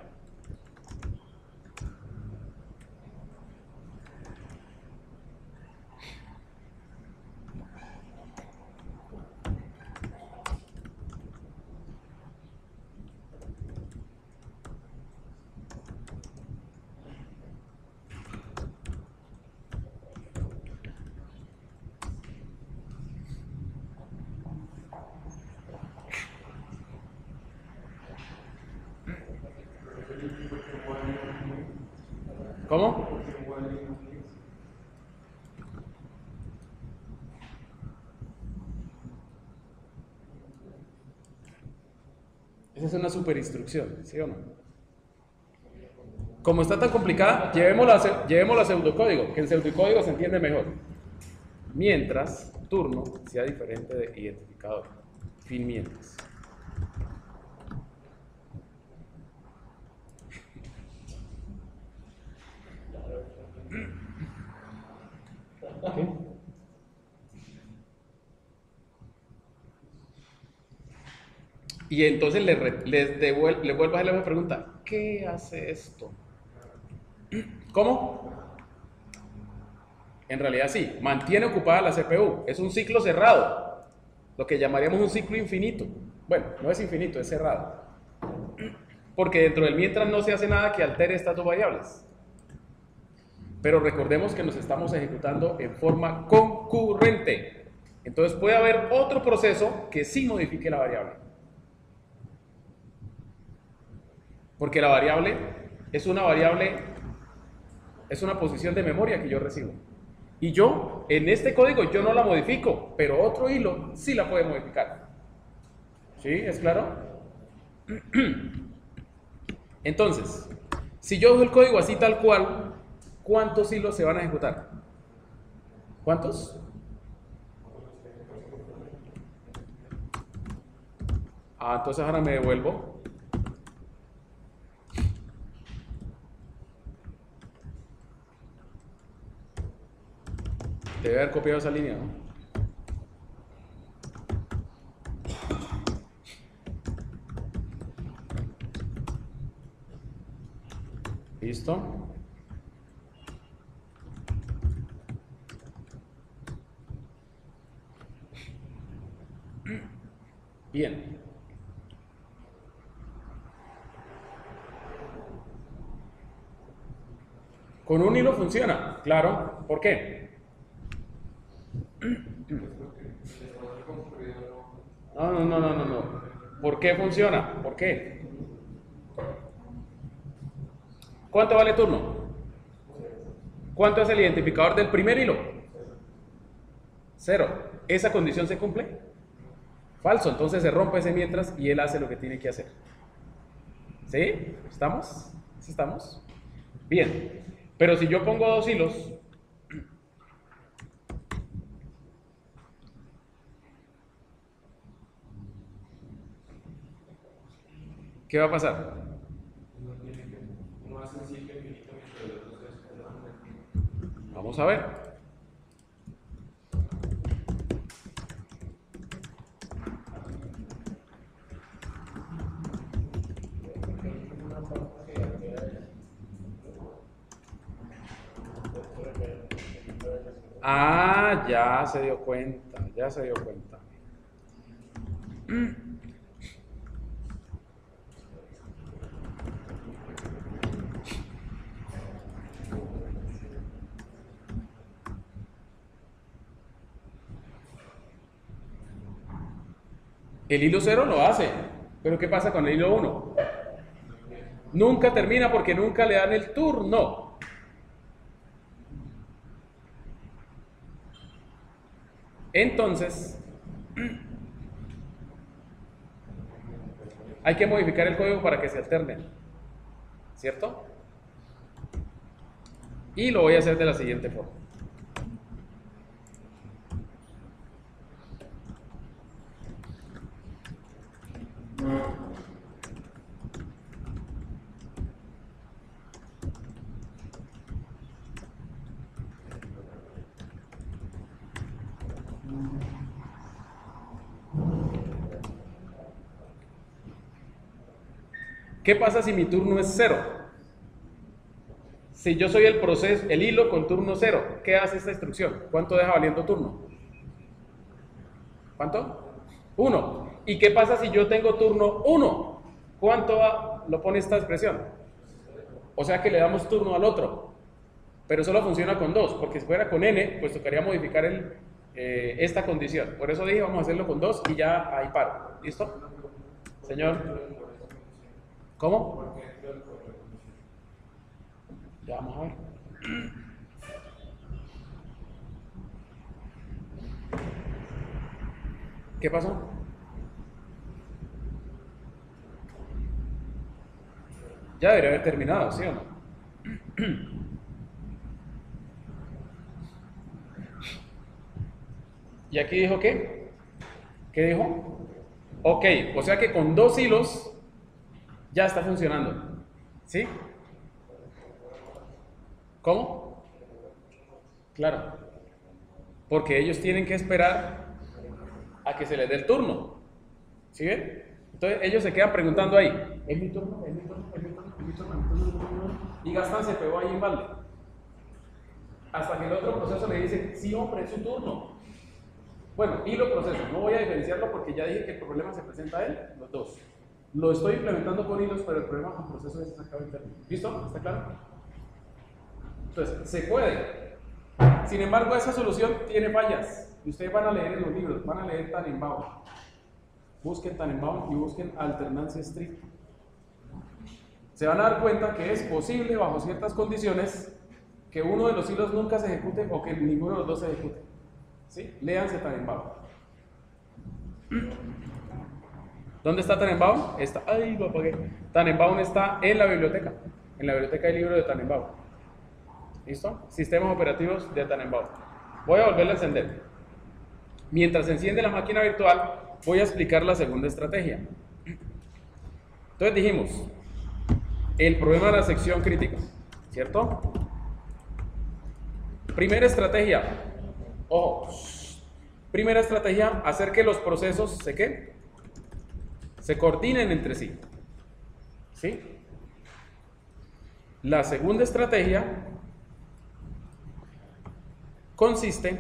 ¿Cómo? Esa es una super instrucción, ¿sí o no? Como está tan complicada, llevémosla a pseudocódigo, que en pseudocódigo se entiende mejor. Mientras, turno sea diferente de identificador. Fin mientras. ¿Qué? Y entonces le vuelvo a hacer la pregunta, ¿qué hace esto? ¿Cómo? En realidad sí, mantiene ocupada la CPU, es un ciclo cerrado, lo que llamaríamos un ciclo infinito. Bueno, no es infinito, es cerrado. Porque dentro del mientras no se hace nada que altere estas dos variables. Pero recordemos que nos estamos ejecutando en forma concurrente. Entonces puede haber otro proceso que sí modifique la variable. Porque la variable, es una posición de memoria que yo recibo. Y yo, en este código, yo no la modifico, pero otro hilo sí la puede modificar. ¿Sí? ¿Es claro? Entonces, si yo dejo el código así tal cual, ¿cuántos hilos se van a ejecutar? ¿Cuántos? Entonces ahora me devuelvo. Debe haber copiado esa línea, ¿no? ¿Listo? Bien. ¿Con un hilo funciona? Claro. ¿Por qué? No. ¿Por qué funciona? ¿Por qué? ¿Cuánto vale turno? ¿Cuánto es el identificador del primer hilo? 0. ¿Esa condición se cumple? Falso, entonces se rompe ese mientras y él hace lo que tiene que hacer. ¿Sí? ¿Estamos? ¿Sí estamos? Bien, pero si yo pongo dos hilos, ¿qué va a pasar? Vamos a ver. Ya se dio cuenta, ya se dio cuenta. El hilo 0 lo hace, pero ¿qué pasa con el hilo 1? Nunca termina porque nunca le dan el turno. Entonces, hay que modificar el código para que se alternen, ¿cierto? Y lo voy a hacer de la siguiente forma. ¿Qué pasa si mi turno es 0? Si yo soy el hilo con turno 0, ¿qué hace esta instrucción? ¿Cuánto deja valiendo turno? ¿Cuánto? 1. ¿Y qué pasa si yo tengo turno 1? ¿Cuánto lo pone esta expresión? O sea que le damos turno al otro, pero solo funciona con 2, porque si fuera con n, pues tocaría modificar esta condición. Por eso dije, vamos a hacerlo con 2 y ya ahí paro. ¿Listo? Señor. ¿Cómo? Ya vamos a ver. ¿Qué pasó? Ya debería haber terminado, ¿sí o no? ¿Y aquí dijo qué? ¿Qué dijo? Ok, o sea que con 2 hilos ya está funcionando. ¿Sí? ¿Cómo? Claro. Porque ellos tienen que esperar a que se les dé el turno. ¿Sí ven? Entonces ellos se quedan preguntando ahí, ¿es mi turno? ¿Es mi turno? ¿Es mi turno? ¿Es mi turno? ¿Es mi turno? Y gastan CPU ahí en balde. Hasta que el otro proceso le dice, sí hombre, es su turno. Bueno, hilo proceso, no voy a diferenciarlo porque ya dije que el problema se presenta a él, los dos. Lo estoy implementando con hilos, pero el problema con proceso es sacado interno. ¿Listo? ¿Está claro? Entonces, se puede. Sin embargo, esa solución tiene fallas. Y ustedes van a leer en los libros, van a leer Tannenbaum. Busquen Tannenbaum y busquen alternancia estricta. Se van a dar cuenta que es posible, bajo ciertas condiciones, que uno de los hilos nunca se ejecute o que ninguno de los dos se ejecute. ¿Sí? Léanse Tannenbaum. ¿Dónde está Tannenbaum? Ay, lo apagué. Tannenbaum está en la biblioteca del libro de Tannenbaum. ¿Listo? Sistemas operativos de Tannenbaum. Voy a volverle a encender. Mientras se enciende la máquina virtual, voy a explicar la segunda estrategia. Entonces dijimos, el problema de la sección crítica, ¿cierto? Primera estrategia, ojo, primera estrategia, hacer que los procesos se coordinen entre sí. ¿Sí? La segunda estrategia consiste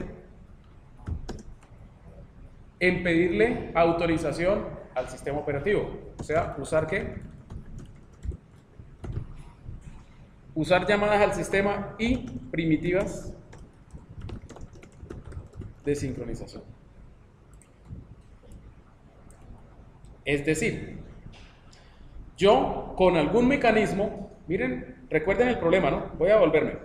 en pedirle autorización al sistema operativo. O sea, ¿usar qué? Usar llamadas al sistema y primitivas de sincronización. Es decir, yo con algún mecanismo, miren, recuerden el problema, ¿no? Voy a volverme.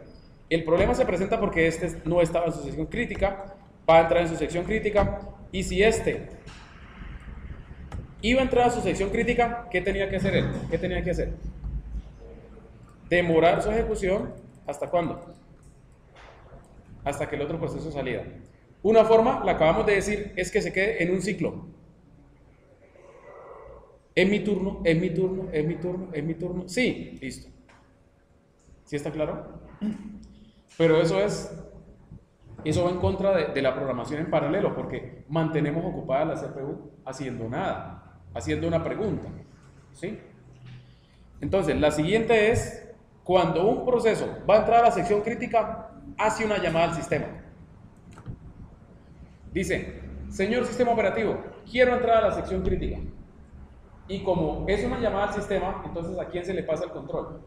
El problema se presenta porque este no estaba en su sección crítica, va a entrar en su sección crítica, y si este iba a entrar a su sección crítica, ¿qué tenía que hacer él? ¿Qué tenía que hacer? Demorar su ejecución, ¿hasta cuándo? Hasta que el otro proceso saliera. Una forma, la acabamos de decir, es que se quede en un ciclo. Es mi turno, es mi turno, es mi turno, es mi turno. Sí, listo. ¿Sí está claro? Pero eso va en contra de la programación en paralelo, porque mantenemos ocupada la CPU haciendo nada, haciendo una pregunta. ¿Sí? Entonces, la siguiente es, cuando un proceso va a entrar a la sección crítica, hace una llamada al sistema. Dice, señor sistema operativo, quiero entrar a la sección crítica. Y como es una llamada al sistema, entonces ¿a quién se le pasa el control?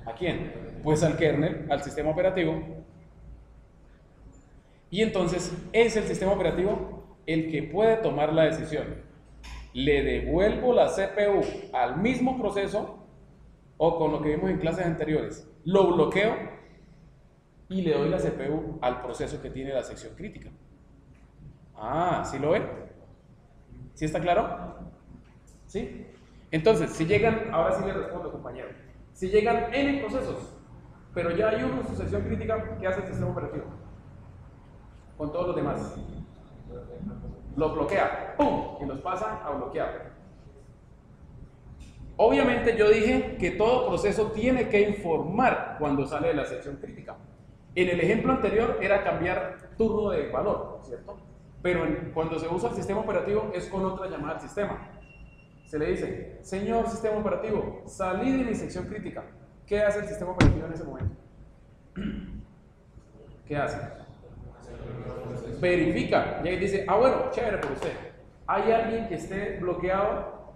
¿A quién? Pues al kernel, al sistema operativo. Y entonces es el sistema operativo el que puede tomar la decisión. ¿Le devuelvo la CPU al mismo proceso o con lo que vimos en clases anteriores? Lo bloqueo y le doy la CPU al proceso que tiene la sección crítica. Ah, ¿sí lo ven? ¿Sí está claro? ¿Sí? Entonces, si llegan, ahora sí le respondo, compañero. Si llegan N procesos, pero ya hay uno en su sección crítica, ¿qué hace el sistema operativo? Con todos los demás. Los bloquea, ¡pum! Y los pasa a bloquear. Obviamente yo dije que todo proceso tiene que informar cuando sale de la sección crítica. En el ejemplo anterior era cambiar turno de valor, ¿cierto? Pero cuando se usa el sistema operativo es con otra llamada al sistema. Se le dice, señor sistema operativo, salí de mi sección crítica. ¿Qué hace el sistema operativo en ese momento? ¿Qué hace? Verifica. Y ahí dice, ah bueno, chévere por usted. ¿Hay alguien que esté bloqueado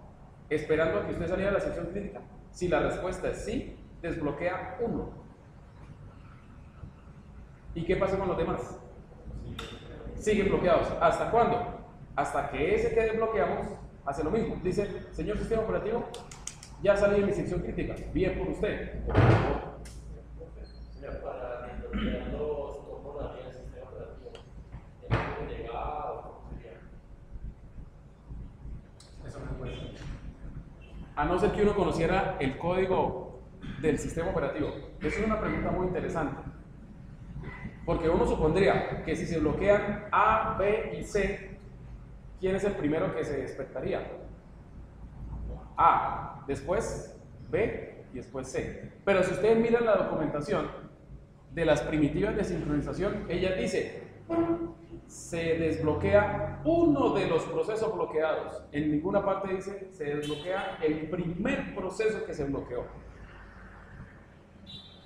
esperando a que usted saliera de la sección crítica? Si la respuesta es sí, desbloquea uno. ¿Y qué pasa con los demás? Siguen bloqueados. ¿Hasta cuándo? Hasta que ese que desbloqueamos hace lo mismo. Dice, señor sistema operativo, ya salí de mi sección crítica. Bien por usted. Señor, para interpretarlos, ¿cómo daría el sistema operativo? ¿Tiene que llegar o cómo sería? Eso no puede ser. A no ser que uno conociera el código del sistema operativo. Esa es una pregunta muy interesante. Porque uno supondría que si se bloquean A, B y C, ¿quién es el primero que se despertaría? A, después B y después C. Pero si ustedes miran la documentación de las primitivas de sincronización, ella dice, se desbloquea uno de los procesos bloqueados. En ninguna parte dice, se desbloquea el primer proceso que se bloqueó.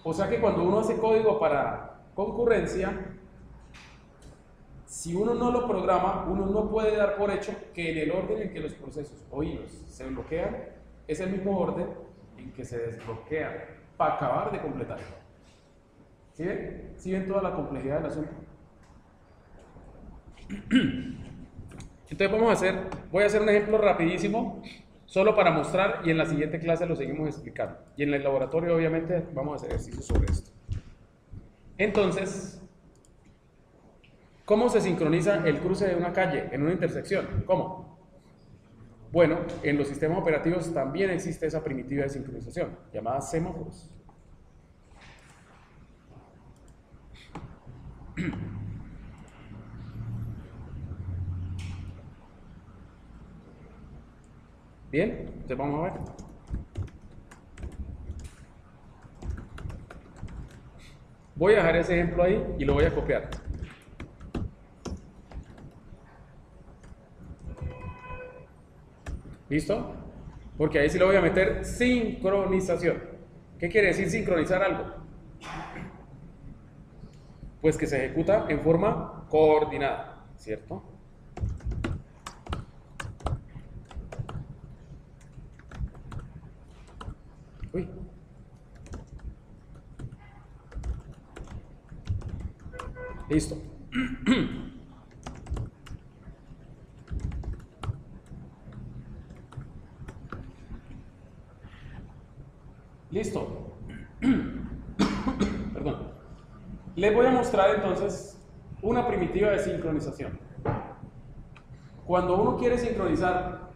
O sea que cuando uno hace código para concurrencia, si uno no lo programa, uno no puede dar por hecho que en el orden en que los procesos o hilos se bloquean, es el mismo orden en que se desbloquean para acabar de completar. ¿Sí ven? ¿Sí ven toda la complejidad del asunto? Entonces voy a hacer un ejemplo rapidísimo, solo para mostrar, y en la siguiente clase lo seguimos explicando. Y en el laboratorio obviamente vamos a hacer ejercicios sobre esto. Entonces, ¿cómo se sincroniza el cruce de una calle en una intersección? ¿Cómo? Bueno, en los sistemas operativos también existe esa primitiva de sincronización, llamada semáforos. Bien, entonces vamos a ver. Voy a dejar ese ejemplo ahí y lo voy a copiar. ¿Listo? Porque ahí sí lo voy a meter sincronización. ¿Qué quiere decir sincronizar algo? Pues que se ejecuta en forma coordinada, ¿cierto? Uy. Listo. Listo. Perdón. Les voy a mostrar entonces una primitiva de sincronización. Cuando uno quiere sincronizar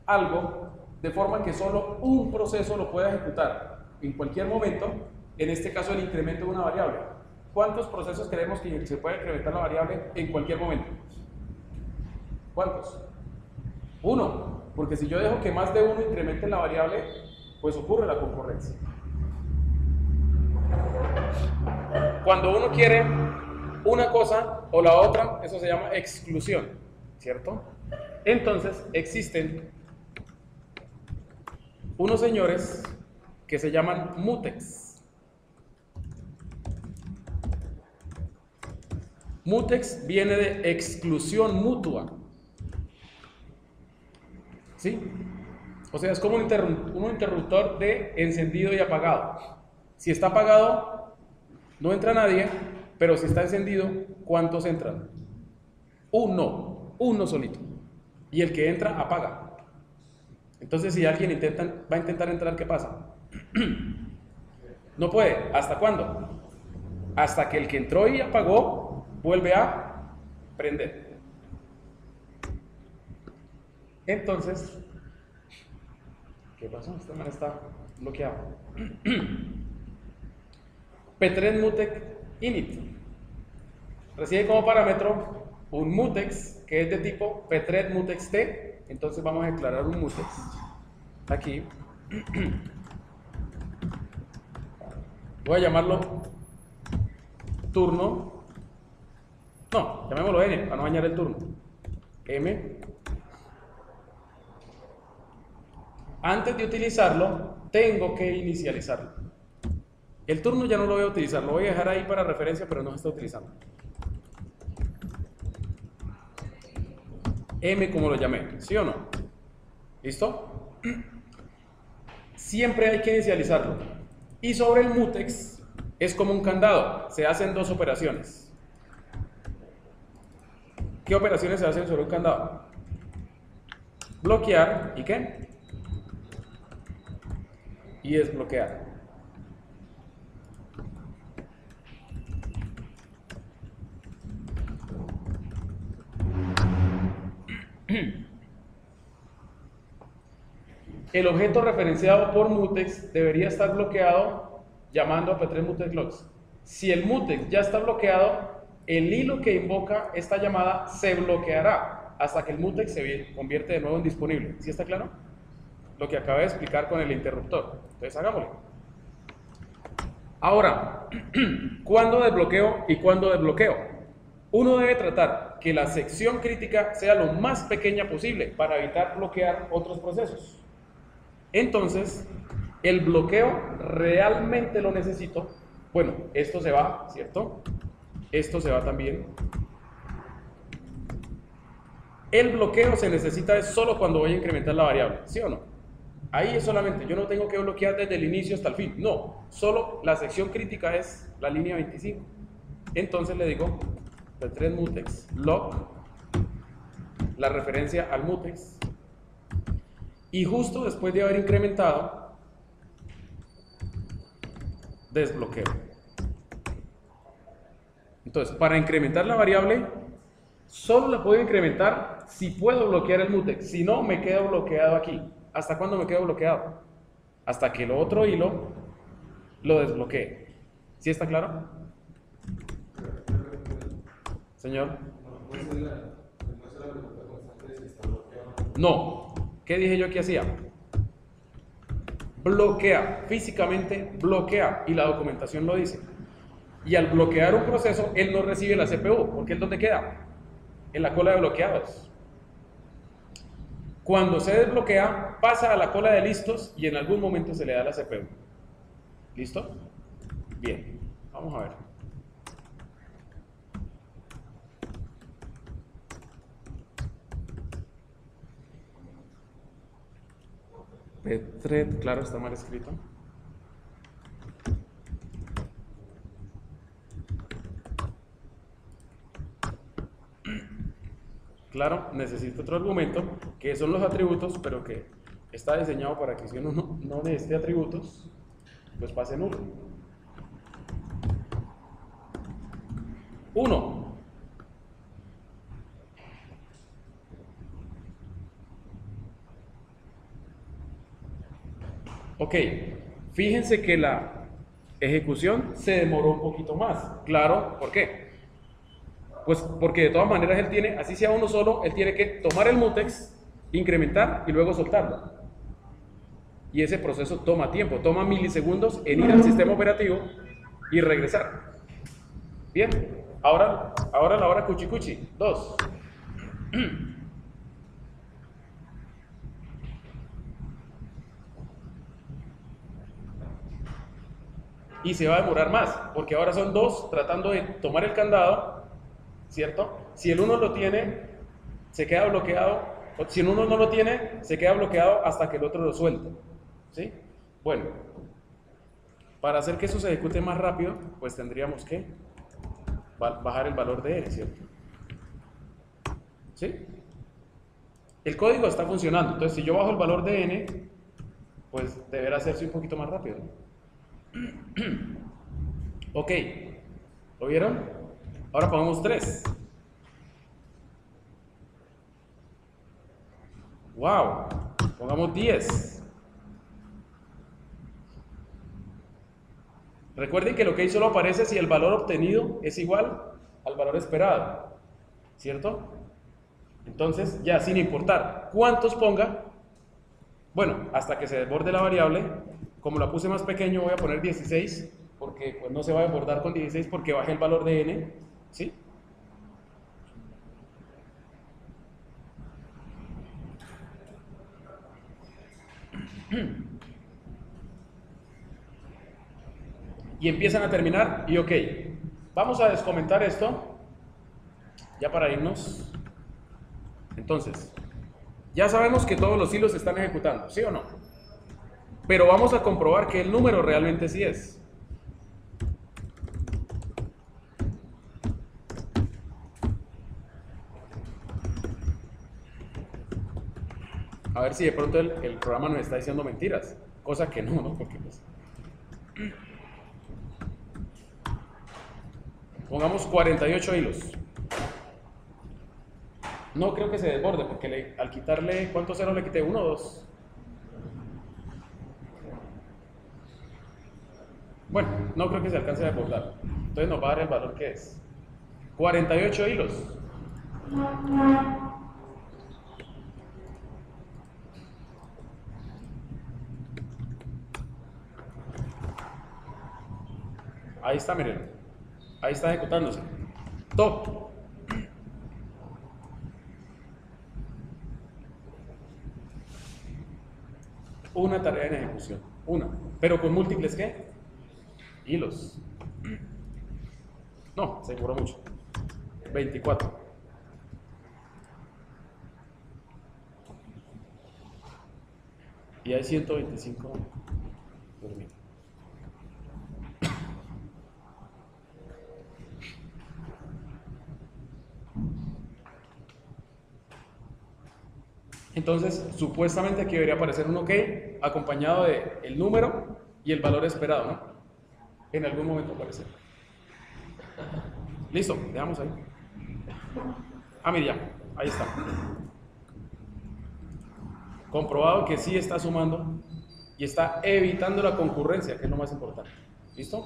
algo de forma que solo un proceso lo pueda ejecutar en cualquier momento, en este caso el incremento de una variable. ¿Cuántos procesos creemos que se puede incrementar la variable en cualquier momento? ¿Cuántos? Uno, porque si yo dejo que más de uno incremente la variable, pues ocurre la concurrencia. Cuando uno quiere una cosa o la otra, eso se llama exclusión, ¿cierto? Entonces existen unos señores que se llaman mutex. Mutex viene de exclusión mutua. ¿Sí? O sea, es como un interruptor de encendido y apagado. Si está apagado, no entra nadie, pero si está encendido, ¿cuántos entran? Uno solito. Y el que entra, apaga. Entonces, si alguien va a intentar entrar, ¿qué pasa? No puede. ¿Hasta cuándo? Hasta que el que entró y apagó vuelve a prender. Entonces, ¿qué pasó? Este man está bloqueado. P3 mutex init recibe como parámetro un mutex que es de tipo P3 mutex t. Entonces vamos a declarar un mutex aquí. Voy a llamarlo turno. No, llamémoslo n para no dañar el turno. M. Antes de utilizarlo, tengo que inicializarlo. El turno ya no lo voy a utilizar, lo voy a dejar ahí para referencia, pero no se está utilizando. M como lo llamé, ¿sí o no? ¿Listo? Siempre hay que inicializarlo. Y sobre el mutex es como un candado, se hacen dos operaciones. ¿Qué operaciones se hacen sobre un candado? Bloquear y ¿qué? Y desbloquear. El objeto referenciado por mutex debería estar bloqueado llamando a P3 mutex logs. Si el mutex ya está bloqueado, el hilo que invoca esta llamada se bloqueará hasta que el mutex se convierte de nuevo en disponible. ¿Sí está claro? Lo que acabé de explicar con el interruptor. Entonces hagámoslo. Ahora, ¿cuándo desbloqueo y cuándo desbloqueo? Uno debe tratar que la sección crítica sea lo más pequeña posible para evitar bloquear otros procesos. Entonces, el bloqueo realmente lo necesito. Bueno, esto se va, ¿cierto? Esto se va también. El bloqueo se necesita solo cuando voy a incrementar la variable, ¿sí o no? Ahí es solamente, yo no tengo que bloquear desde el inicio hasta el fin, no, solo la sección crítica es la línea 25. Entonces le digo, thread mutex lock, la referencia al mutex, y justo después de haber incrementado, desbloqueo. Entonces, para incrementar la variable, solo la puedo incrementar si puedo bloquear el mutex, si no, me quedo bloqueado aquí. ¿Hasta cuándo me quedo bloqueado? Hasta que el otro hilo lo desbloquee. ¿Sí está claro? Señor. No. ¿Qué dije yo que hacía? Bloquea, físicamente bloquea, y la documentación lo dice. Y al bloquear un proceso, él no recibe la CPU, porque ¿él dónde queda? En la cola de bloqueados. Cuando se desbloquea, pasa a la cola de listos y en algún momento se le da la CPU. ¿Listo? Bien, vamos a ver. Pthread, claro, está mal escrito. Claro, necesito otro argumento, que son los atributos, pero que está diseñado para que si uno no necesite atributos, pues pase nulo. 1. Ok, fíjense que la ejecución se demoró un poquito más. Claro, ¿por qué? Pues porque de todas maneras él tiene, así sea uno solo, él tiene que tomar el mutex, incrementar y luego soltarlo. Y ese proceso toma tiempo, toma milisegundos en ir al sistema operativo y regresar. Bien, ahora la hora cuchi cuchi. 2. Y se va a demorar más, porque ahora son 2 tratando de tomar el candado, ¿cierto? Si el uno lo tiene, se queda bloqueado. Si el uno no lo tiene, se queda bloqueado hasta que el otro lo suelte. ¿Sí? Bueno, para hacer que eso se ejecute más rápido, pues tendríamos que bajar el valor de n, ¿cierto? ¿Sí? El código está funcionando, entonces si yo bajo el valor de n, pues deberá hacerse un poquito más rápido, ¿no? Ok, ¿lo vieron? Ahora pongamos 3. Wow, pongamos 10. Recuerden que lo que solo aparece si el valor obtenido es igual al valor esperado, ¿cierto? Entonces, ya sin importar cuántos ponga, bueno, hasta que se desborde la variable, como la puse más pequeño voy a poner 16, porque pues no se va a desbordar con 16 porque bajé el valor de n, ¿sí? Y empiezan a terminar y ok, vamos a descomentar esto ya para irnos. Entonces, ya sabemos que todos los hilos se están ejecutando, ¿sí o no? Pero vamos a comprobar que el número realmente sí es. A ver si de pronto el programa nos está diciendo mentiras, cosa que no, ¿no? Porque pues... Pongamos 48 hilos. No creo que se desborde, porque al quitarle, ¿cuántos ceros le quité? 1 o 2. Bueno, no creo que se alcance a desbordar. Entonces nos va a dar el valor que es 48 hilos. Ahí está, miren. Ahí está ejecutándose. Top. Una tarea en ejecución. Una. Pero con múltiples, ¿qué? Hilos. No, se demoró mucho. 24. Y hay 125 durmiendo. Entonces, supuestamente aquí debería aparecer un OK acompañado de el número y el valor esperado, ¿no? En algún momento aparece. Listo, dejamos ahí. Ah, mira, ya, ahí está. Comprobado que sí está sumando y está evitando la concurrencia, que es lo más importante. ¿Listo?